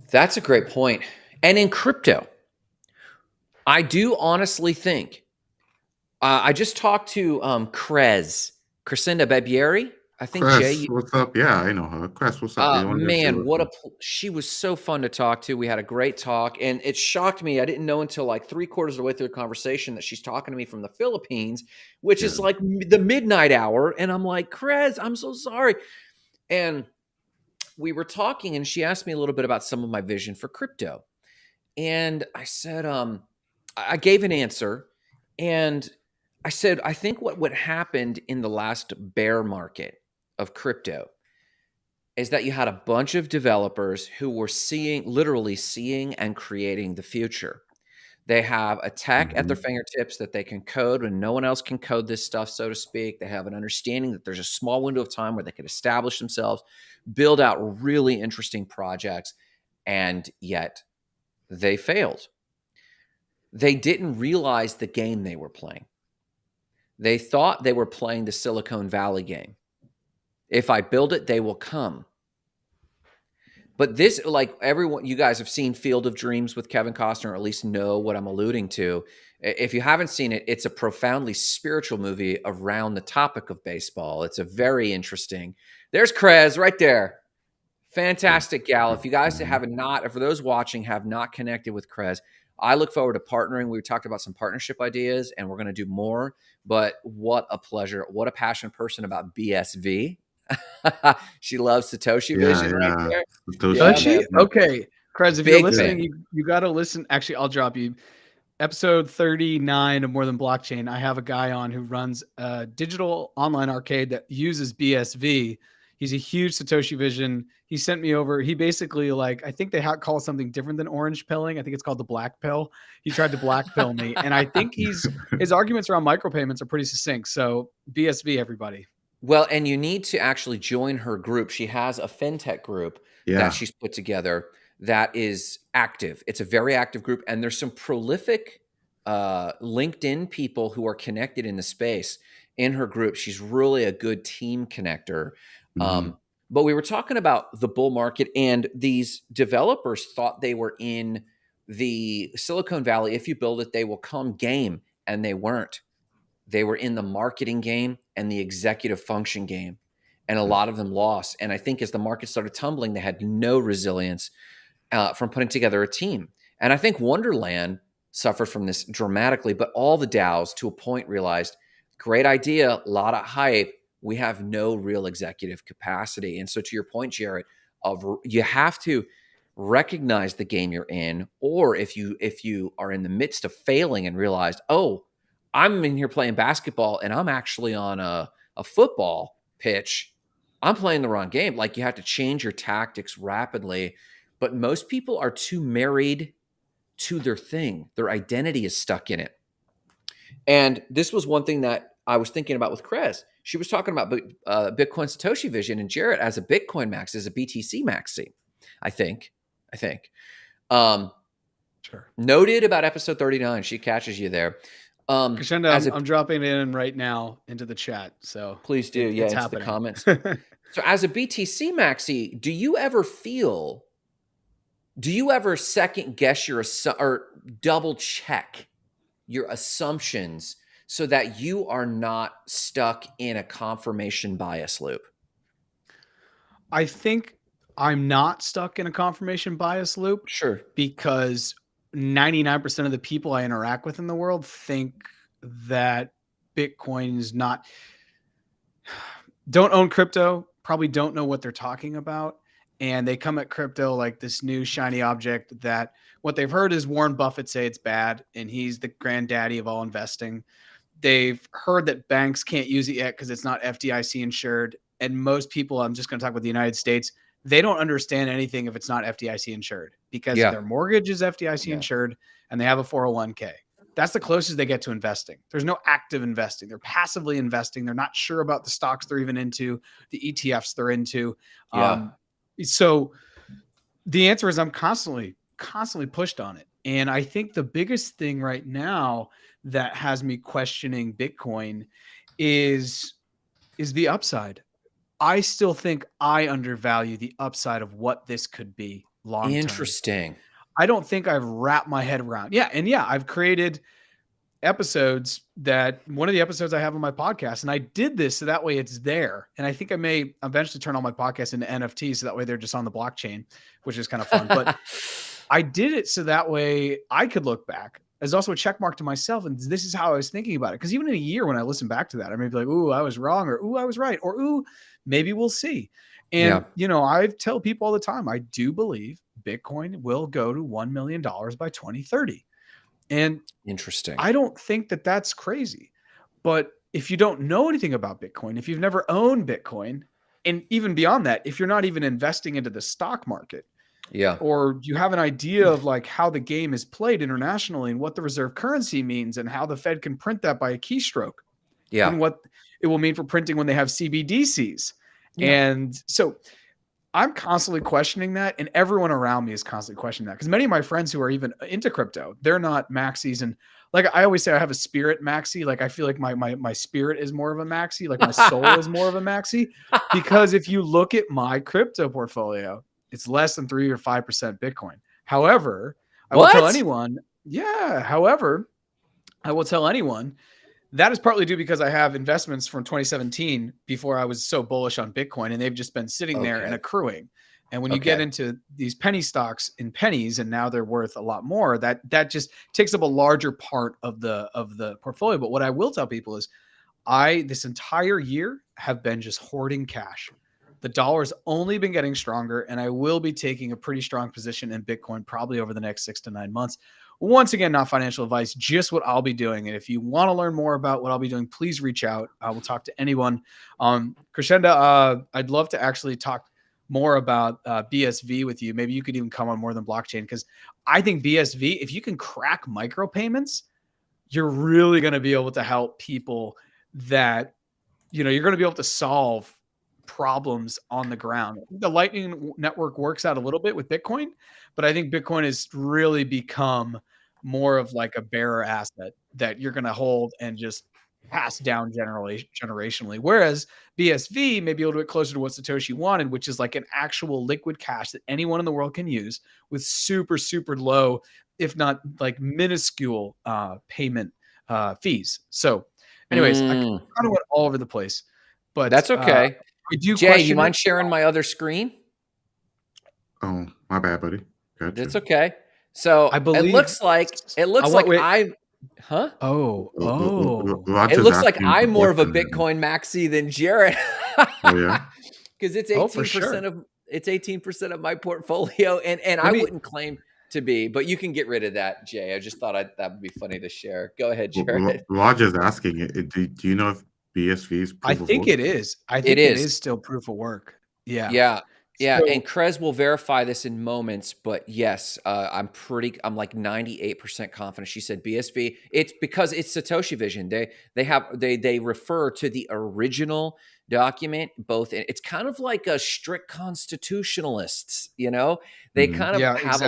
That's a great point. And in crypto, I do honestly think I just talked to Crescenda Barbieri. I think Cress, Jay. what's up? Yeah, I know her. Cress, what's up? You want to say Man, what's up? she was so fun to talk to. We had a great talk, and it shocked me. I didn't know until like 3/4 of the way through the conversation that she's talking to me from the Philippines, which Yeah. is like the midnight hour. And I'm like, Krez, I'm so sorry. And we were talking, and she asked me a little bit about some of my vision for crypto. And I said, I gave an answer, and I said, I think what happened in the last bear market of crypto is that you had a bunch of developers who were literally seeing and creating the future. They have a tech at their Hmm. fingertips that they can code when no one else can code this stuff, so to speak. They have an understanding that there's a small window of time where they can establish themselves, build out really interesting projects, and yet they failed. They didn't realize the game they were playing. They thought they were playing the Silicon Valley game. If I build it, they will come. But this, like everyone, you guys have seen Field of Dreams with Kevin Costner, or at least know what I'm alluding to. If you haven't seen it, it's a profoundly spiritual movie around the topic of baseball. It's a very interesting. There's Krez right there. Fantastic gal. If you guys Hmm. have not, for those watching, have not connected with Krez, I look forward to partnering. We talked about some partnership ideas, and we're going to do more. But what a pleasure. What a passionate person about BSV. She loves Satoshi Yeah, Vision right yeah. there. Satoshi Yeah, Does man. she? Vision. Okay. Krez, if you're Big listening, fan. you got to listen. Actually, I'll drop you. Episode 39 of More Than Blockchain. I have a guy on who runs a digital online arcade that uses BSV. He's a huge Satoshi Vision. He sent me over. He basically, like, I think they call it something different than orange pilling. I think it's called the black pill. He tried to black pill me. And I think his arguments around micropayments are pretty succinct. So BSV, everybody. Well, and you need to actually join her group. She has a fintech group that Yeah. she's put together that is active. It's a very active group, and there's some prolific LinkedIn people who are connected in the space in her group. She's really a good team connector. Hmm. But we were talking about the bull market, and these developers thought they were in the Silicon Valley. If you build it, they will come game, and they weren't. They were in the marketing game and the executive function game, and a lot of them lost. And I think as the market started tumbling, they had no resilience from putting together a team. And I think Wonderland suffered from this dramatically, but all the DAOs to a point realized, great idea, a lot of hype. We have no real executive capacity. And so to your point, Jarrett, you have to recognize the game you're in, or if you are in the midst of failing and realize, oh, I'm in here playing basketball and I'm actually on a football pitch. I'm playing the wrong game. Like, you have to change your tactics rapidly. But most people are too married to their thing. Their identity is stuck in it. And this was one thing that I was thinking about with Krez. She was talking about Bitcoin Satoshi Vision, and Jarrett as a Bitcoin maxi, as a BTC maxi, I think. Um, Sure. Noted about episode 39. She catches you there. Crescendo, As a I'm dropping it in right now into the chat. So Please do. Yeah, it's into happening. the comments. So as a BTC maxi, do you ever second guess or double check your assumptions so that you are not stuck in a confirmation bias loop? I think I'm not stuck in a confirmation bias loop Sure. because 99% of the people I interact with in the world think that Bitcoin is don't own crypto, probably don't know what they're talking about. And they come at crypto like this new shiny object that what they've heard is Warren Buffett say it's bad and he's the granddaddy of all investing. They've heard that banks can't use it yet because it's not FDIC insured. And most people, I'm just going to talk about the United States, they don't understand anything if it's not FDIC insured because Yeah. their mortgage is FDIC Yeah. insured and they have a 401k. That's the closest they get to investing. There's no active investing. They're passively investing. They're not sure about the stocks they're even into, the ETFs they're into. Yeah. So the answer is I'm constantly pushed on it. And I think the biggest thing right now that has me questioning Bitcoin is the upside. I still think I undervalue the upside of what this could be long term. Interesting. I don't think I've wrapped my head around. Yeah. And yeah, I've created episodes one of the episodes I have on my podcast, and I did this so that way it's there. And I think I may eventually turn all my podcasts into NFTs so that way they're just on the blockchain, which is kind of fun. But I did it so that way I could look back as also a check mark to myself. And this is how I was thinking about it. Because even in a year when I listen back to that, I may be like, ooh, I was wrong, or ooh, I was right, or ooh, maybe we'll see. And, I tell people all the time, I do believe Bitcoin will go to $1 million by 2030. And Interesting. I don't think that that's crazy. But if you don't know anything about Bitcoin, if you've never owned Bitcoin, and even beyond that, if you're not even investing into the stock market, or you have an idea of like how the game is played internationally and what the reserve currency means and how the Fed can print that by a keystroke, and what it will mean for printing when they have CBDCs. And so I'm constantly questioning that, and everyone around me is constantly questioning that, because many of my friends who are even into crypto, they're not maxis. And like I always say, I have a spirit maxi. Like I feel like my spirit is more of a maxi, like my soul is more of a maxi, because if you look at my crypto portfolio, it's less than 3 or 5% Bitcoin. However, I will tell anyone that is partly due because I have investments from 2017 before I was so bullish on Bitcoin, and they've just been sitting there and accruing. And when you get into these penny stocks in pennies, and now they're worth a lot more, that just takes up a larger part of the portfolio. But what I will tell people is this entire year have been just hoarding cash. The dollar's only been getting stronger, and I will be taking a pretty strong position in Bitcoin probably over the next 6 to 9 months. Once again, not financial advice, just what I'll be doing. And if you want to learn more about what I'll be doing, please reach out. I will talk to anyone. Crescenda, I'd love to actually talk more about BSV with you. Maybe you could even come on More Than Blockchain, because I think BSV, if you can crack micropayments, you're really going to be able to help people that, you're going to be able to solve problems on the ground. The Lightning Network works out a little bit with Bitcoin, but I think Bitcoin has really become more of like a bearer asset that you're going to hold and just pass down generationally. Whereas BSV may be a little bit closer to what Satoshi wanted, which is like an actual liquid cash that anyone in the world can use with super, super low, if not like minuscule payment fees. So anyways, I kind of went all over the place, but that's okay. Jay, you mind sharing my other screen? Oh, my bad, buddy. Gotcha. That's okay. So I believe it looks like I'm. Huh? Oh. It looks like I'm more of a Bitcoin maxi than Jared. Oh yeah. Because it's 18% of my portfolio, and I wouldn't claim to be, but you can get rid of that, Jay. I just thought that would be funny to share. Go ahead, Jared. Raj is asking, do you know if BSV is proof of work? I think it is. I think it is still proof of work. Yeah. So, and Krez will verify this in moments, but yes, I'm like 98% confident. She said BSV. It's because it's Satoshi Vision. They refer to the original document. It's kind of like a strict constitutionalists. They kind of have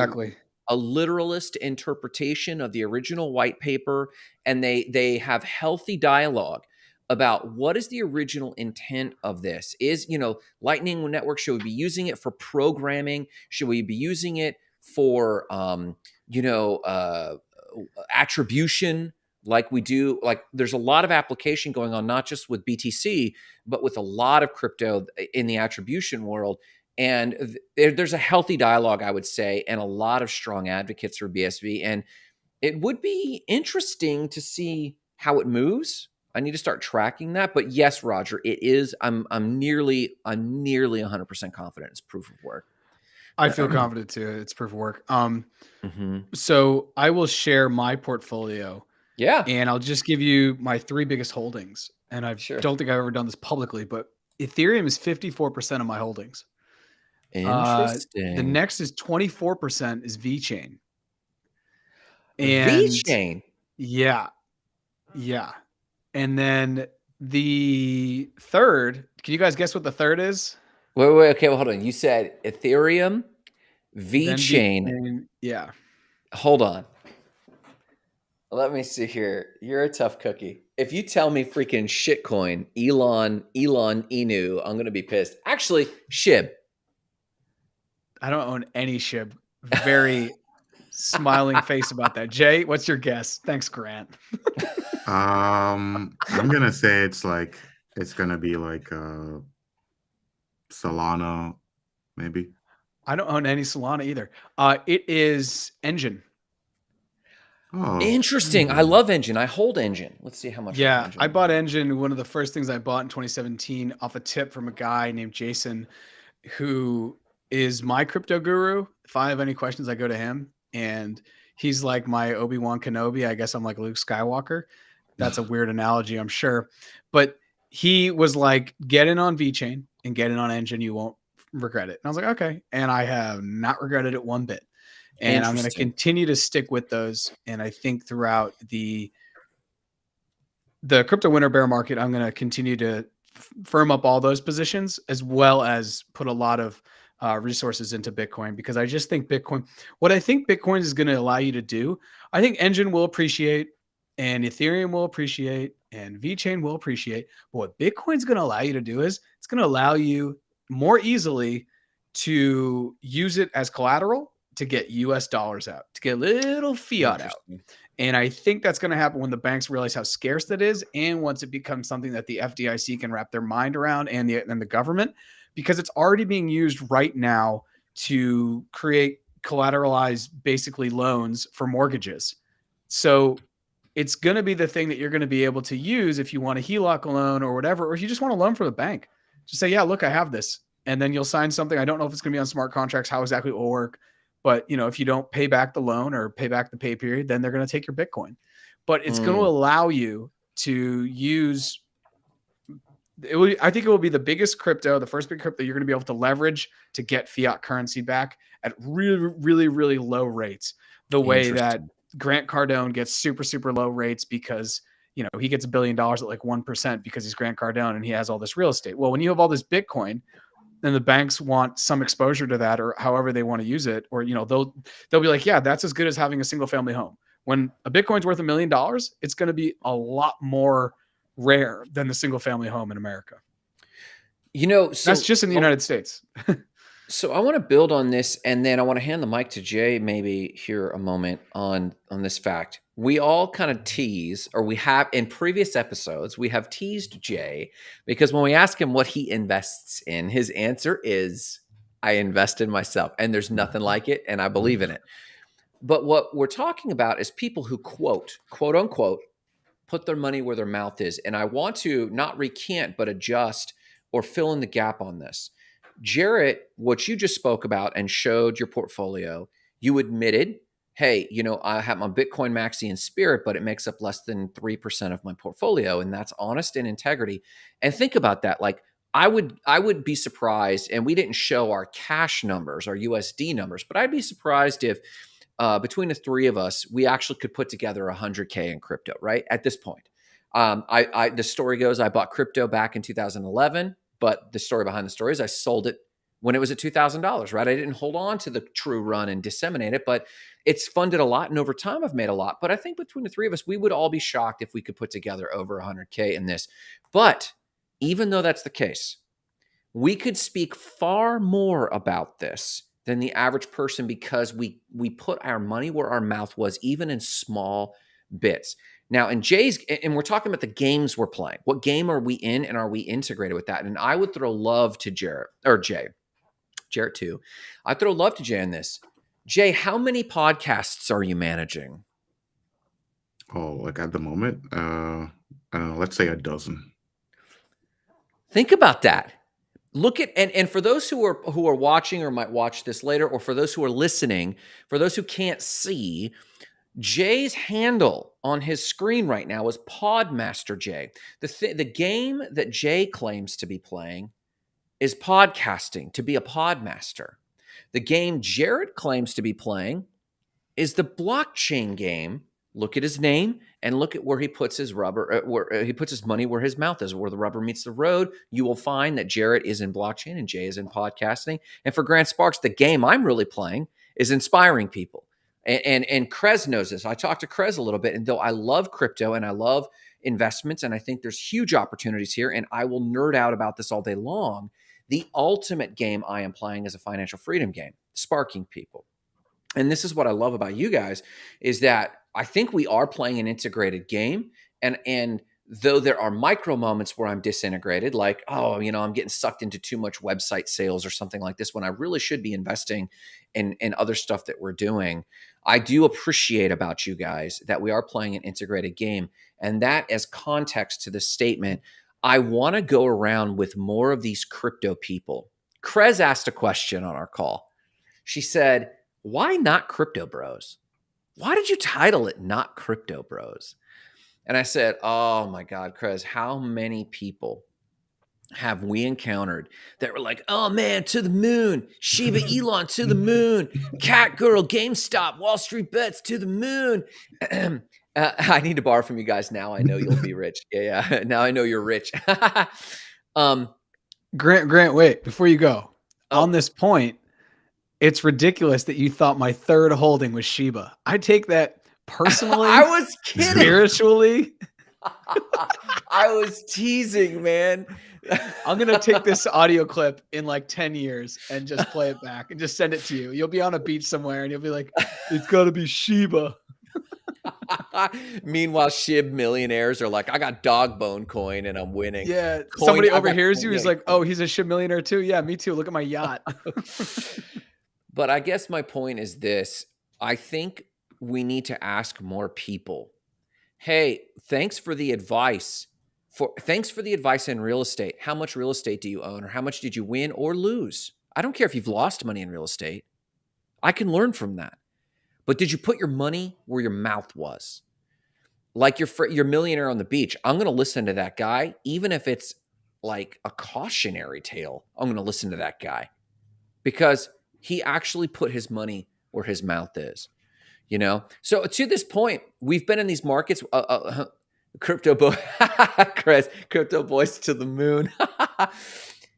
a literalist interpretation of the original white paper, and they have healthy dialogue about what is the original intent of this. Is, Lightning Network, should we be using it for programming? Should we be using it for, attribution like we do? Like there's a lot of application going on, not just with BTC, but with a lot of crypto in the attribution world. And there's a healthy dialogue, I would say, and a lot of strong advocates for BSV. And it would be interesting to see how it moves. I need to start tracking that. But yes, Roger, it is. I'm nearly 100% confident it's proof of work. I feel confident too. It's proof of work. So I will share my portfolio. Yeah. And I'll just give you my 3 biggest holdings. And I don't think I've ever done this publicly, but Ethereum is 54% of my holdings. Interesting. The next is 24% is VeChain. VeChain? Yeah. And then the third, can you guys guess what the third is? Wait, okay, well, hold on. You said Ethereum, VeChain. Yeah. Hold on. Let me see here. You're a tough cookie. If you tell me freaking shitcoin, Elon Inu, I'm going to be pissed. Actually, SHIB. I don't own any SHIB. Very smiling face about that. Jay, what's your guess? Thanks, Grant. I'm gonna say it's gonna be like Solana, maybe. I don't own any Solana either. It is Engine. Oh, Interesting. I love Engine. I hold Engine. Let's see how much. Yeah, Engine I bought Engine. One of the first things I bought in 2017 off a tip from a guy named Jason, who is my crypto guru. If I have any questions, I go to him, and he's like my Obi-Wan Kenobi. I guess I'm like Luke Skywalker. That's a weird analogy, I'm sure, but he was like, get in on VeChain and get in on Engine. You won't regret it. And I was like, okay. And I have not regretted it one bit. And I'm going to Interesting. continue to stick with those. And I think throughout the crypto winter bear market, I'm going to continue to firm up all those positions, as well as put a lot of resources into Bitcoin, because I just think what I think Bitcoin is going to allow you to do, I think Engine will appreciate and Ethereum will appreciate and VeChain will appreciate. But what Bitcoin's going to allow you to do is it's going to allow you more easily to use it as collateral to get US dollars out, to get little fiat out. And I think that's going to happen when the banks realize how scarce that is, and once it becomes something that the FDIC can wrap their mind around, and the government, because it's already being used right now to create collateralized, basically, loans for mortgages. So it's going to be the thing that you're going to be able to use if you want a HELOC loan or whatever, or if you just want a loan from the bank. Just say, yeah, look, I have this. And then you'll sign something. I don't know if it's going to be on smart contracts, how exactly it will work. But, if you don't pay back the loan or pay back the pay period, then they're going to take your Bitcoin. But it's going to allow you to use it. I think it will be the biggest crypto, the first big crypto you're going to be able to leverage to get fiat currency back at really, really, really low rates. The way that Grant Cardone gets super, super low rates because, he gets $1 billion at like 1% because he's Grant Cardone and he has all this real estate. Well, when you have all this Bitcoin, then the banks want some exposure to that, or however they want to use it, or they'll be like, yeah, that's as good as having a single family home. When a Bitcoin's worth $1 million, it's going to be a lot more rare than the single family home in America. So that's just in the United States. So I want to build on this, and then I want to hand the mic to Jay maybe here a moment on this fact. We all kind of tease, or we have in previous episodes, we have teased Jay because when we ask him what he invests in, his answer is, I invest in myself, and there's nothing like it, and I believe in it. But what we're talking about is people who quote unquote, put their money where their mouth is. And I want to not recant, but adjust or fill in the gap on this. Jarrett, what you just spoke about and showed your portfolio, you admitted, hey, I have my Bitcoin Maxi in Spirit, but it makes up less than 3% of my portfolio. And that's honest and integrity. And think about that. Like I would be surprised, and we didn't show our cash numbers, our USD numbers, but I'd be surprised if between the three of us, we actually could put together 100K in crypto, right? At this point. The story goes, I bought crypto back in 2011. But the story behind the story is I sold it when it was at $2,000, right? I didn't hold on to the true run and disseminate it, but it's funded a lot. And over time, I've made a lot. But I think between the three of us, we would all be shocked if we could put together over 100K in this. But even though that's the case, we could speak far more about this than the average person because we put our money where our mouth was, even in small bits. Now, in Jay's, and we're talking about the games we're playing. What game are we in, and are we integrated with that? And I would throw love to Jarrett too. I throw love to Jay on this. Jay, how many podcasts are you managing? Oh, like at the moment, I don't know, let's say a dozen. Think about that. Look at, and for those who are watching or might watch this later, or for those who are listening, for those who can't see, Jay's handle on his screen right now is Podmaster Jay. The game that Jay claims to be playing is podcasting, to be a podmaster. The game Jarrett claims to be playing is the blockchain game. Look at his name and look at where he puts his where he puts his money where his mouth is, where the rubber meets the road. You will find that Jarrett is in blockchain and Jay is in podcasting. And for Grant Sparks, the game I'm really playing is inspiring people. And Krez knows this. I talked to Krez a little bit, and though I love crypto and I love investments, and I think there's huge opportunities here, and I will nerd out about this all day long, the ultimate game I am playing is a financial freedom game, sparking people. And this is what I love about you guys is that I think we are playing an integrated game. And though there are micro moments where I'm disintegrated, like, oh, I'm getting sucked into too much website sales or something like this when I really should be investing in other stuff that we're doing. I do appreciate about you guys that we are playing an integrated game. And that as context to the statement, I want to go around with more of these crypto people. Krez asked a question on our call. She said, why not Crypto Bros? Why did you title it Not Crypto Bros? And I said, oh my God, Krez, how many people have we encountered that were like, oh man, to the moon, Shiba Elon to the moon, Cat Girl, GameStop, Wall Street Bets to the moon. I need to borrow from you guys now. I know you'll be rich. Yeah. Now I know you're rich. Grant, wait, before you go, Oh. on this point, it's ridiculous that you thought my third holding was Shiba. I take that personally. I was kidding. Spiritually. I was teasing, man. I'm going to take this audio clip in like 10 years and just play it back and just send it to you. You'll be on a beach somewhere and you'll be like, it's got to be Shiba. Meanwhile, SHIB millionaires are like, I got dog bone coin and I'm winning. Yeah. Coin, Somebody I got overhears you. coin, He's yeah. like, oh, he's a SHIB millionaire too. Yeah, me too. Look at my yacht. But I guess my point is this. I think we need to ask more people, hey, thanks for the advice. Thanks for the advice in real estate. How much real estate do you own, or how much did you win or lose? I don't care if you've lost money in real estate. I can learn from that. But did you put your money where your mouth was? Like your millionaire on the beach. I'm going to listen to that guy, even if it's like a cautionary tale. I'm going to listen to that guy because he actually put his money where his mouth is. So to this point, we've been in these markets. Crypto boys to the moon.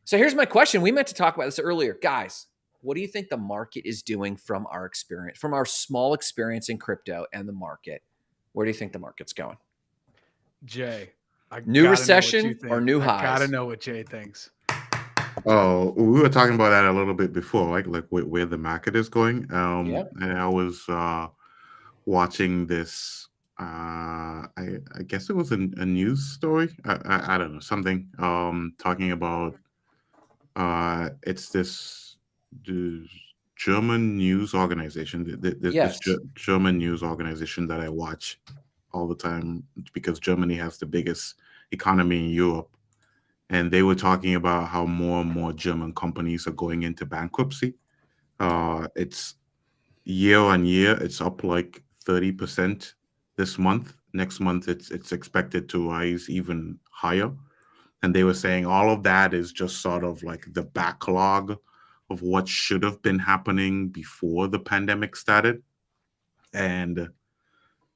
So here's my question. We meant to talk about this earlier. Guys, what do you think the market is doing from our experience, from our small experience in crypto and the market? Where do you think the market's going? Jay, new recession or new highs? I gotta know what Jay thinks. Oh, we were talking about that a little bit before, like where the market is going. And I was watching this. I guess it was a news story. I don't know, something talking about it's this German news organization. This German news organization that I watch all the time because Germany has the biggest economy in Europe. And they were talking about how more and more German companies are going into bankruptcy. It's year on year, it's up like 30% this month. Next month, it's expected to rise even higher. And they were saying all of that is just sort of like the backlog of what should have been happening before the pandemic started. And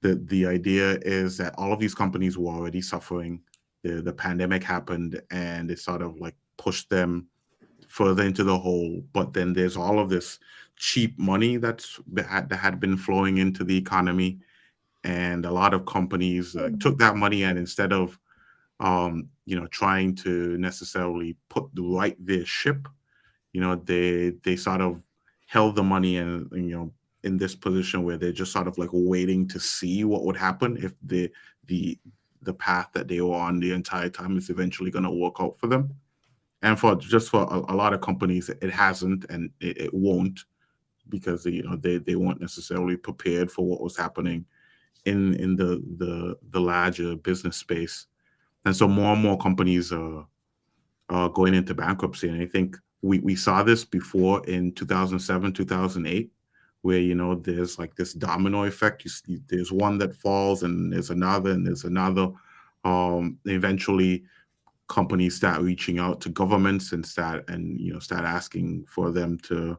the idea is that all of these companies were already suffering. The pandemic happened and it sort of like pushed them further into the hole. But then there's all of this cheap money that had been flowing into the economy. And a lot of companies took that money and instead of trying to necessarily right their ship, they sort of held the money and in this position where they're just sort of like waiting to see what would happen if the path that they were on the entire time is eventually going to work out for them. And for a lot of companies, it hasn't, and it won't, because they weren't necessarily prepared for what was happening in the larger business space. And so more and more companies are going into bankruptcy. And I think we saw this before in 2007, 2008, where there's like this domino effect. There's one that falls, and there's another, and there's another. Eventually, companies start reaching out to governments and start asking for them to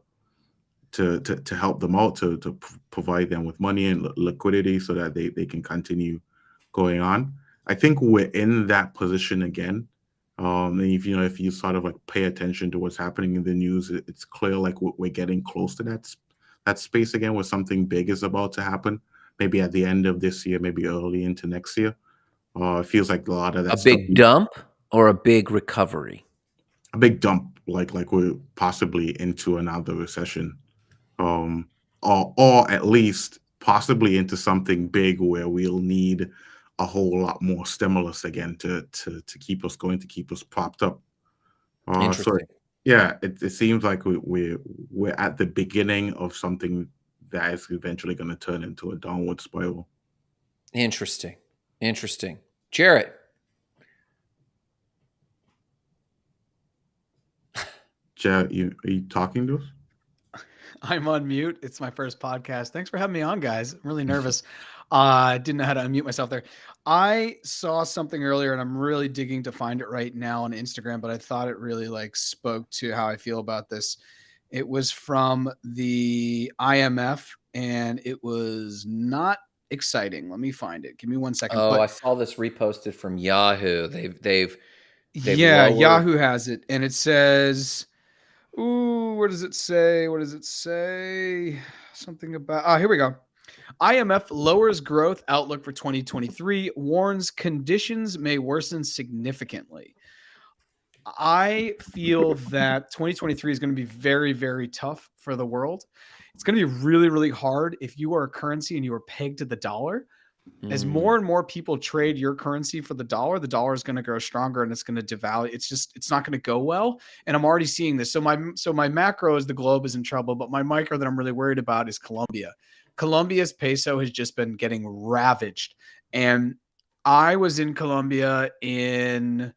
help them out, to provide them with money and liquidity so that they can continue going on. I think we're in that position again. And if you sort of like pay attention to what's happening in the news, it's clear like we're getting close to that space again, where something big is about to happen. Maybe at the end of this year, maybe early into next year. It feels like a lot of that. A big dump or a big recovery? A big dump, like we're possibly into another recession. or at least possibly into something big where we'll need a whole lot more stimulus again to keep us going, to keep us propped up. So Interesting. yeah, it seems like we're at the beginning of something that is eventually going to turn into a downward spiral. Interesting. Interesting. Jarrett. Chad, are you talking to us? I'm on mute. It's my first podcast. Thanks for having me on, guys. I'm really nervous. Didn't know how to unmute myself there. I saw something earlier and I'm really digging to find it right now on Instagram, but I thought it really like spoke to how I feel about this. It was from the IMF and it was not exciting. Let me find it. Give me 1 second. Oh, I But saw this reposted from Yahoo. They've yeah, lowered. Yahoo has it and it says, ooh, what does it say? What does it say? Something about, here we go. IMF lowers growth outlook for 2023, warns conditions may worsen significantly. I feel that 2023 is going to be very, very tough for the world. It's going to be really, really hard if you are a currency and you are pegged to the dollar. As more and more people trade your currency for the dollar is going to grow stronger and it's going to devalue. It's not going to go well. And I'm already seeing this. So my macro is the globe is in trouble, but my micro that I'm really worried about is Colombia. Colombia's peso has just been getting ravaged. And I was in Colombia in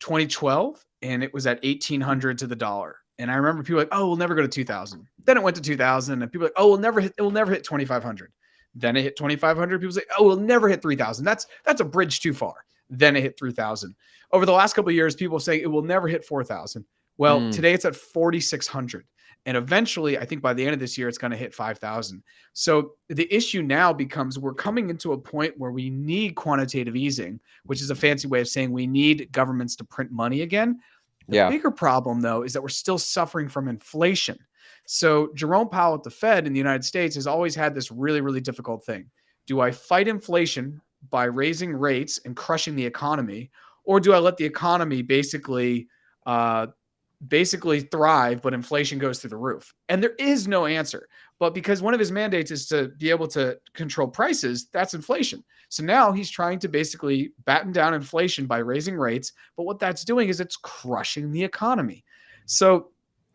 2012 and it was at 1800 to the dollar. And I remember people like, oh, we'll never go to 2000. Then it went to 2000 and people like, oh, it will never hit 2500. Then it hit 2,500. People say, "Oh, we'll never hit 3,000. That's a bridge too far." Then it hit 3,000. Over the last couple of years, people say it will never hit 4,000. Well, today it's at 4,600, and eventually, I think by the end of this year, it's going to hit 5,000. So the issue now becomes we're coming into a point where we need quantitative easing, which is a fancy way of saying we need governments to print money again. The bigger problem, though, is that we're still suffering from inflation. So Jerome Powell at the Fed in the United States has always had this really, really difficult thing. Do I fight inflation by raising rates and crushing the economy, or do I let the economy basically thrive, but inflation goes through the roof? And there is no answer. But because one of his mandates is to be able to control prices, that's inflation. So now he's trying to basically batten down inflation by raising rates. But what that's doing is it's crushing the economy. So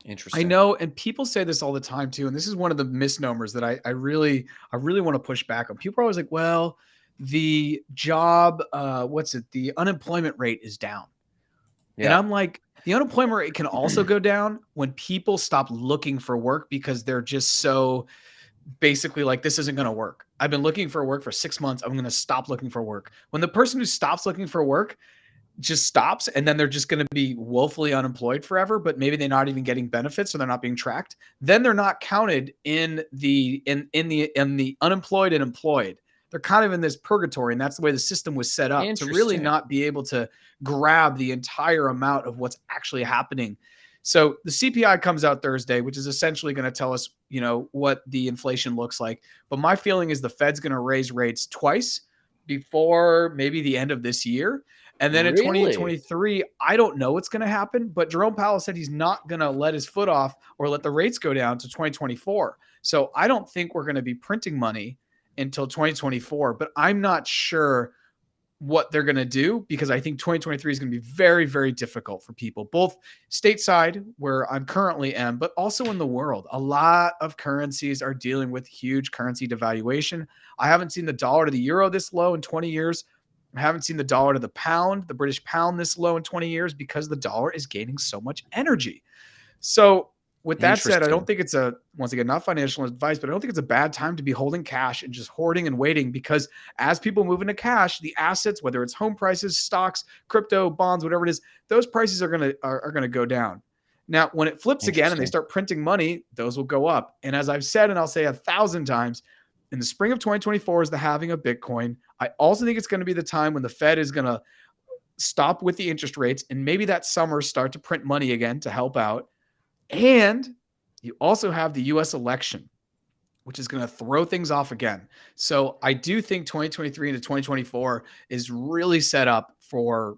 I Interesting. know, and people say this all the time too, and this is one of the misnomers that I really want to push back on. People are always like, "Well, the the unemployment rate is down," and Yeah. I'm like, the unemployment rate can also go down when people stop looking for work because they're just so basically like, this isn't going to work. I've been looking for work for 6 months. I'm going to stop looking for work. When the person who stops looking for work just stops and then they're just going to be woefully unemployed forever, but maybe they're not even getting benefits, so they're not being tracked, then they're not counted in the unemployed and employed. They're kind of in this purgatory, and that's the way the system was set up to really Interesting. not be able to grab the entire amount of what's actually happening. So the CPI comes out Thursday, which is essentially going to tell us, what the inflation looks like. But my feeling is the Fed's going to raise rates twice before maybe the end of this year. And then in Really? 2023, I don't know what's going to happen, but Jerome Powell said he's not going to let his foot off or let the rates go down to 2024. So I don't think we're going to be printing money until 2024, but I'm not sure what they're going to do because I think 2023 is going to be very, very difficult for people, both stateside, where I'm currently am, but also in the world. A lot of currencies are dealing with huge currency devaluation. I haven't seen the dollar to the euro this low in 20 years. I haven't seen the dollar to the pound, the British pound this low in 20 years because the dollar is gaining so much energy. So with that said, I don't think it's once again, not financial advice, but I don't think it's a bad time to be holding cash and just hoarding and waiting because as people move into cash, the assets, whether it's home prices, stocks, crypto, bonds, whatever it is, those prices are going to go down. Now, when it flips again and they start printing money, those will go up. And as I've said, and I'll say 1,000 times, in the spring of 2024 is the halving of Bitcoin. I also think it's going to be the time when the Fed is going to stop with the interest rates and maybe that summer start to print money again to help out. And you also have the US election, which is going to throw things off again. So I do think 2023 into 2024 is really set up for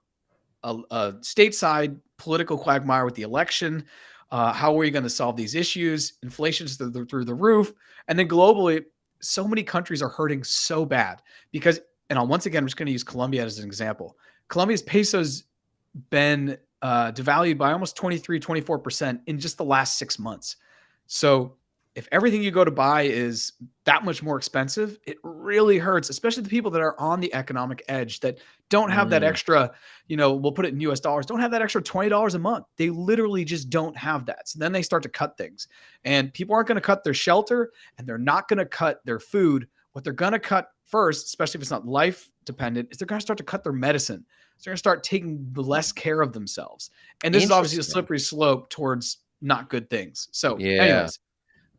a stateside political quagmire with the election. How are we going to solve these issues? Inflation's through the roof. And then globally, so many countries are hurting so bad because, once again, I'm just going to use Colombia as an example. Colombia's peso's been devalued by almost 23-24% in just the last 6 months. So if everything you go to buy is that much more expensive, it really hurts, especially the people that are on the economic edge that don't have that Mm. extra, we'll put it in US dollars, don't have that extra $20 a month. They literally just don't have that. So then they start to cut things. And people aren't going to cut their shelter and they're not going to cut their food. What they're going to cut first, especially if it's not life dependent, is they're going to start to cut their medicine. So they're going to start taking less care of themselves. And this is obviously a Interesting. slippery slope towards not good things. So Yeah. anyways,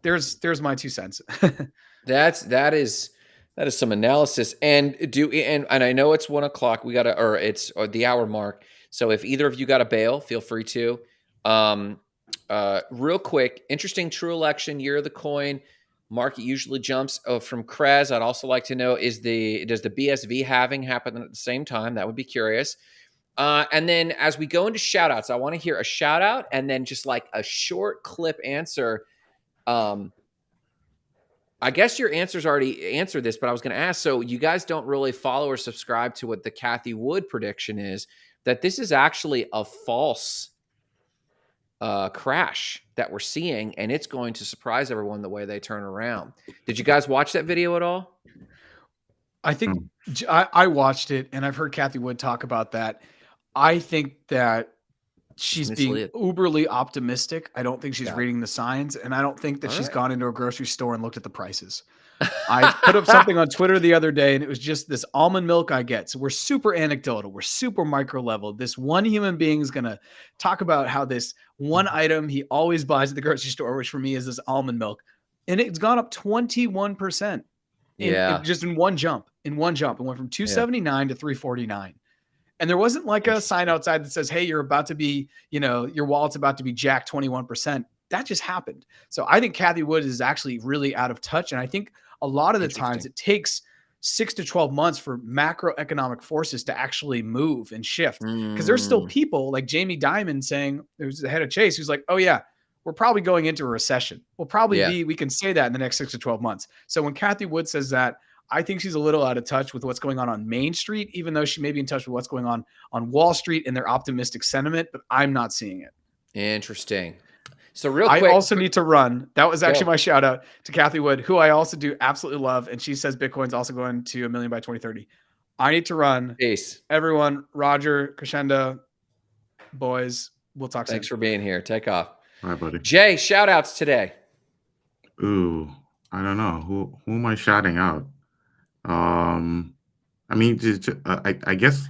there's my 2 cents. That is some analysis. And I know it's 1 o'clock. We gotta, or it's the hour mark. So if either of you got to bail, feel free to. Real quick, interesting true election year of the coin. Market usually jumps. From Krez, I'd also like to know, does the BSV halving happen at the same time? That would be curious. And then as we go into shout outs, I want to hear a shout out and then just like a short clip answer. I guess your answers already answered this, but I was going to ask, so you guys don't really follow or subscribe to what the Cathie Wood prediction is, that this is actually a false crash that we're seeing, and it's going to surprise everyone the way they turn around. Did you guys watch that video at all? I think I watched it and I've heard Cathie Wood talk about that. I think that she's being misled. uberly optimistic. I don't think she's Yeah. reading the signs, and I don't think that All she's right. gone into a grocery store and looked at the prices. I put up something on Twitter the other day, and it was just this almond milk I get. So we're super anecdotal. We're super micro level. This one human being is going to talk about how this one item he always buys at the grocery store, which for me is this almond milk, and it's gone up 21% just in one jump. It went from 279 to 349. And there wasn't like a sign outside that says, hey, you're about to be, your wallet's about to be jacked 21%. That just happened. So I think Cathie Wood is actually really out of touch. And I think a lot of the times it takes 6 to 12 months for macroeconomic forces to actually move and shift. Because there's still people like Jamie Dimon saying, who's the head of Chase, who's like, oh yeah, we're probably going into a recession. We can say that in the next 6 to 12 months. So when Cathie Wood says that, I think she's a little out of touch with what's going on Main Street, even though she may be in touch with what's going on Wall Street and their optimistic sentiment, but I'm not seeing it. Interesting. So real quick, I also need to run. That was actually my shout out to Cathie Wood, who I also do absolutely love. And she says Bitcoin's also going to 1 million by 2030. I need to run. Peace. Everyone, Roger, Crescendo, boys, we'll talk soon. Thanks for being here. Take off. All right, buddy. Jay, shout outs today. Ooh, I don't know. Who am I shouting out? I mean, I guess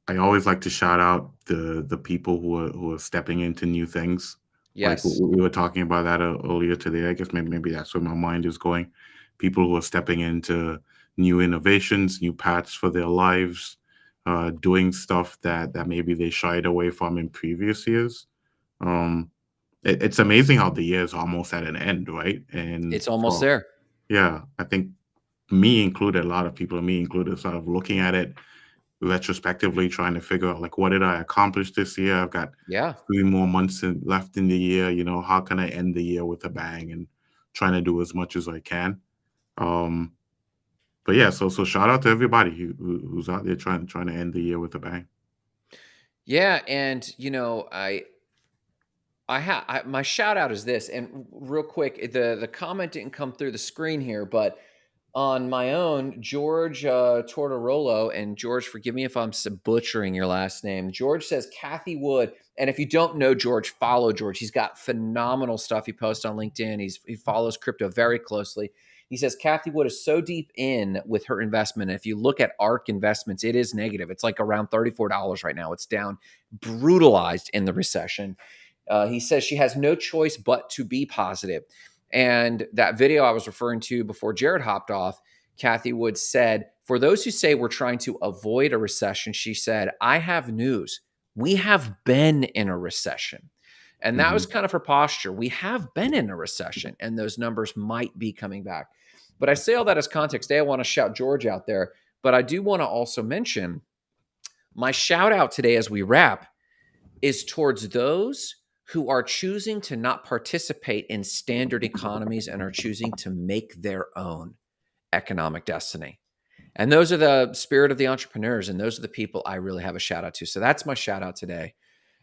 I always like to shout out the people who are stepping into new things. Yes. Like we were talking about that earlier today. I guess maybe that's where my mind is going. People who are stepping into new innovations, new paths for their lives, doing stuff that maybe they shied away from in previous years. It's amazing how the year is almost at an end, right? And It's almost there. Yeah, I think me included, a lot of people, me included, sort of looking at it retrospectively, trying to figure out like, what did I accomplish this year? I've got 3 more months left in the year. How can I end the year with a bang, and trying to do as much as I can. But yeah, so shout out to everybody who's out there trying to end the year with a bang. Yeah, and my shout out is this, and real quick, the comment didn't come through the screen here, but on my own, George Tortorolo, and George, forgive me if I'm butchering your last name. George says Cathie Wood, and if you don't know George, follow George. He's got phenomenal stuff he posts on LinkedIn. He follows crypto very closely. He says Cathie Wood is so deep in with her investment. If you look at ARK Investments, it is negative. It's like around $34 right now. It's down, brutalized in the recession. He says she has no choice but to be positive. And that video I was referring to before Jared hopped off, Cathie Wood said, for those who say we're trying to avoid a recession, she said, I have news. We have been in a recession. And that was kind of her posture. We have been in a recession, and those numbers might be coming back. But I say all that as context. Today, I want to shout George out there, but I do want to also mention my shout out today as we wrap is towards those who are choosing to not participate in standard economies and are choosing to make their own economic destiny. And those are the spirit of the entrepreneurs. And those are the people I really have a shout out to. So that's my shout out today.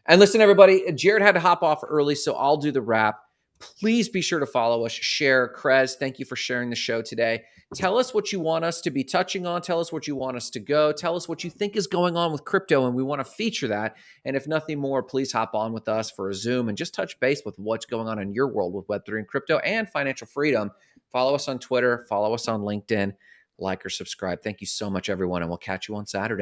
And listen, everybody, Jared had to hop off early, so I'll do the wrap. Please be sure to follow us, share. Krez, thank you for sharing the show today. Tell us what you want us to be touching on. Tell us what you want us to go. Tell us what you think is going on with crypto, and we want to feature that. And if nothing more, please hop on with us for a Zoom and just touch base with what's going on in your world with Web3 and crypto and financial freedom. Follow us on Twitter. Follow us on LinkedIn. Like or subscribe. Thank you so much, everyone, and we'll catch you on Saturday.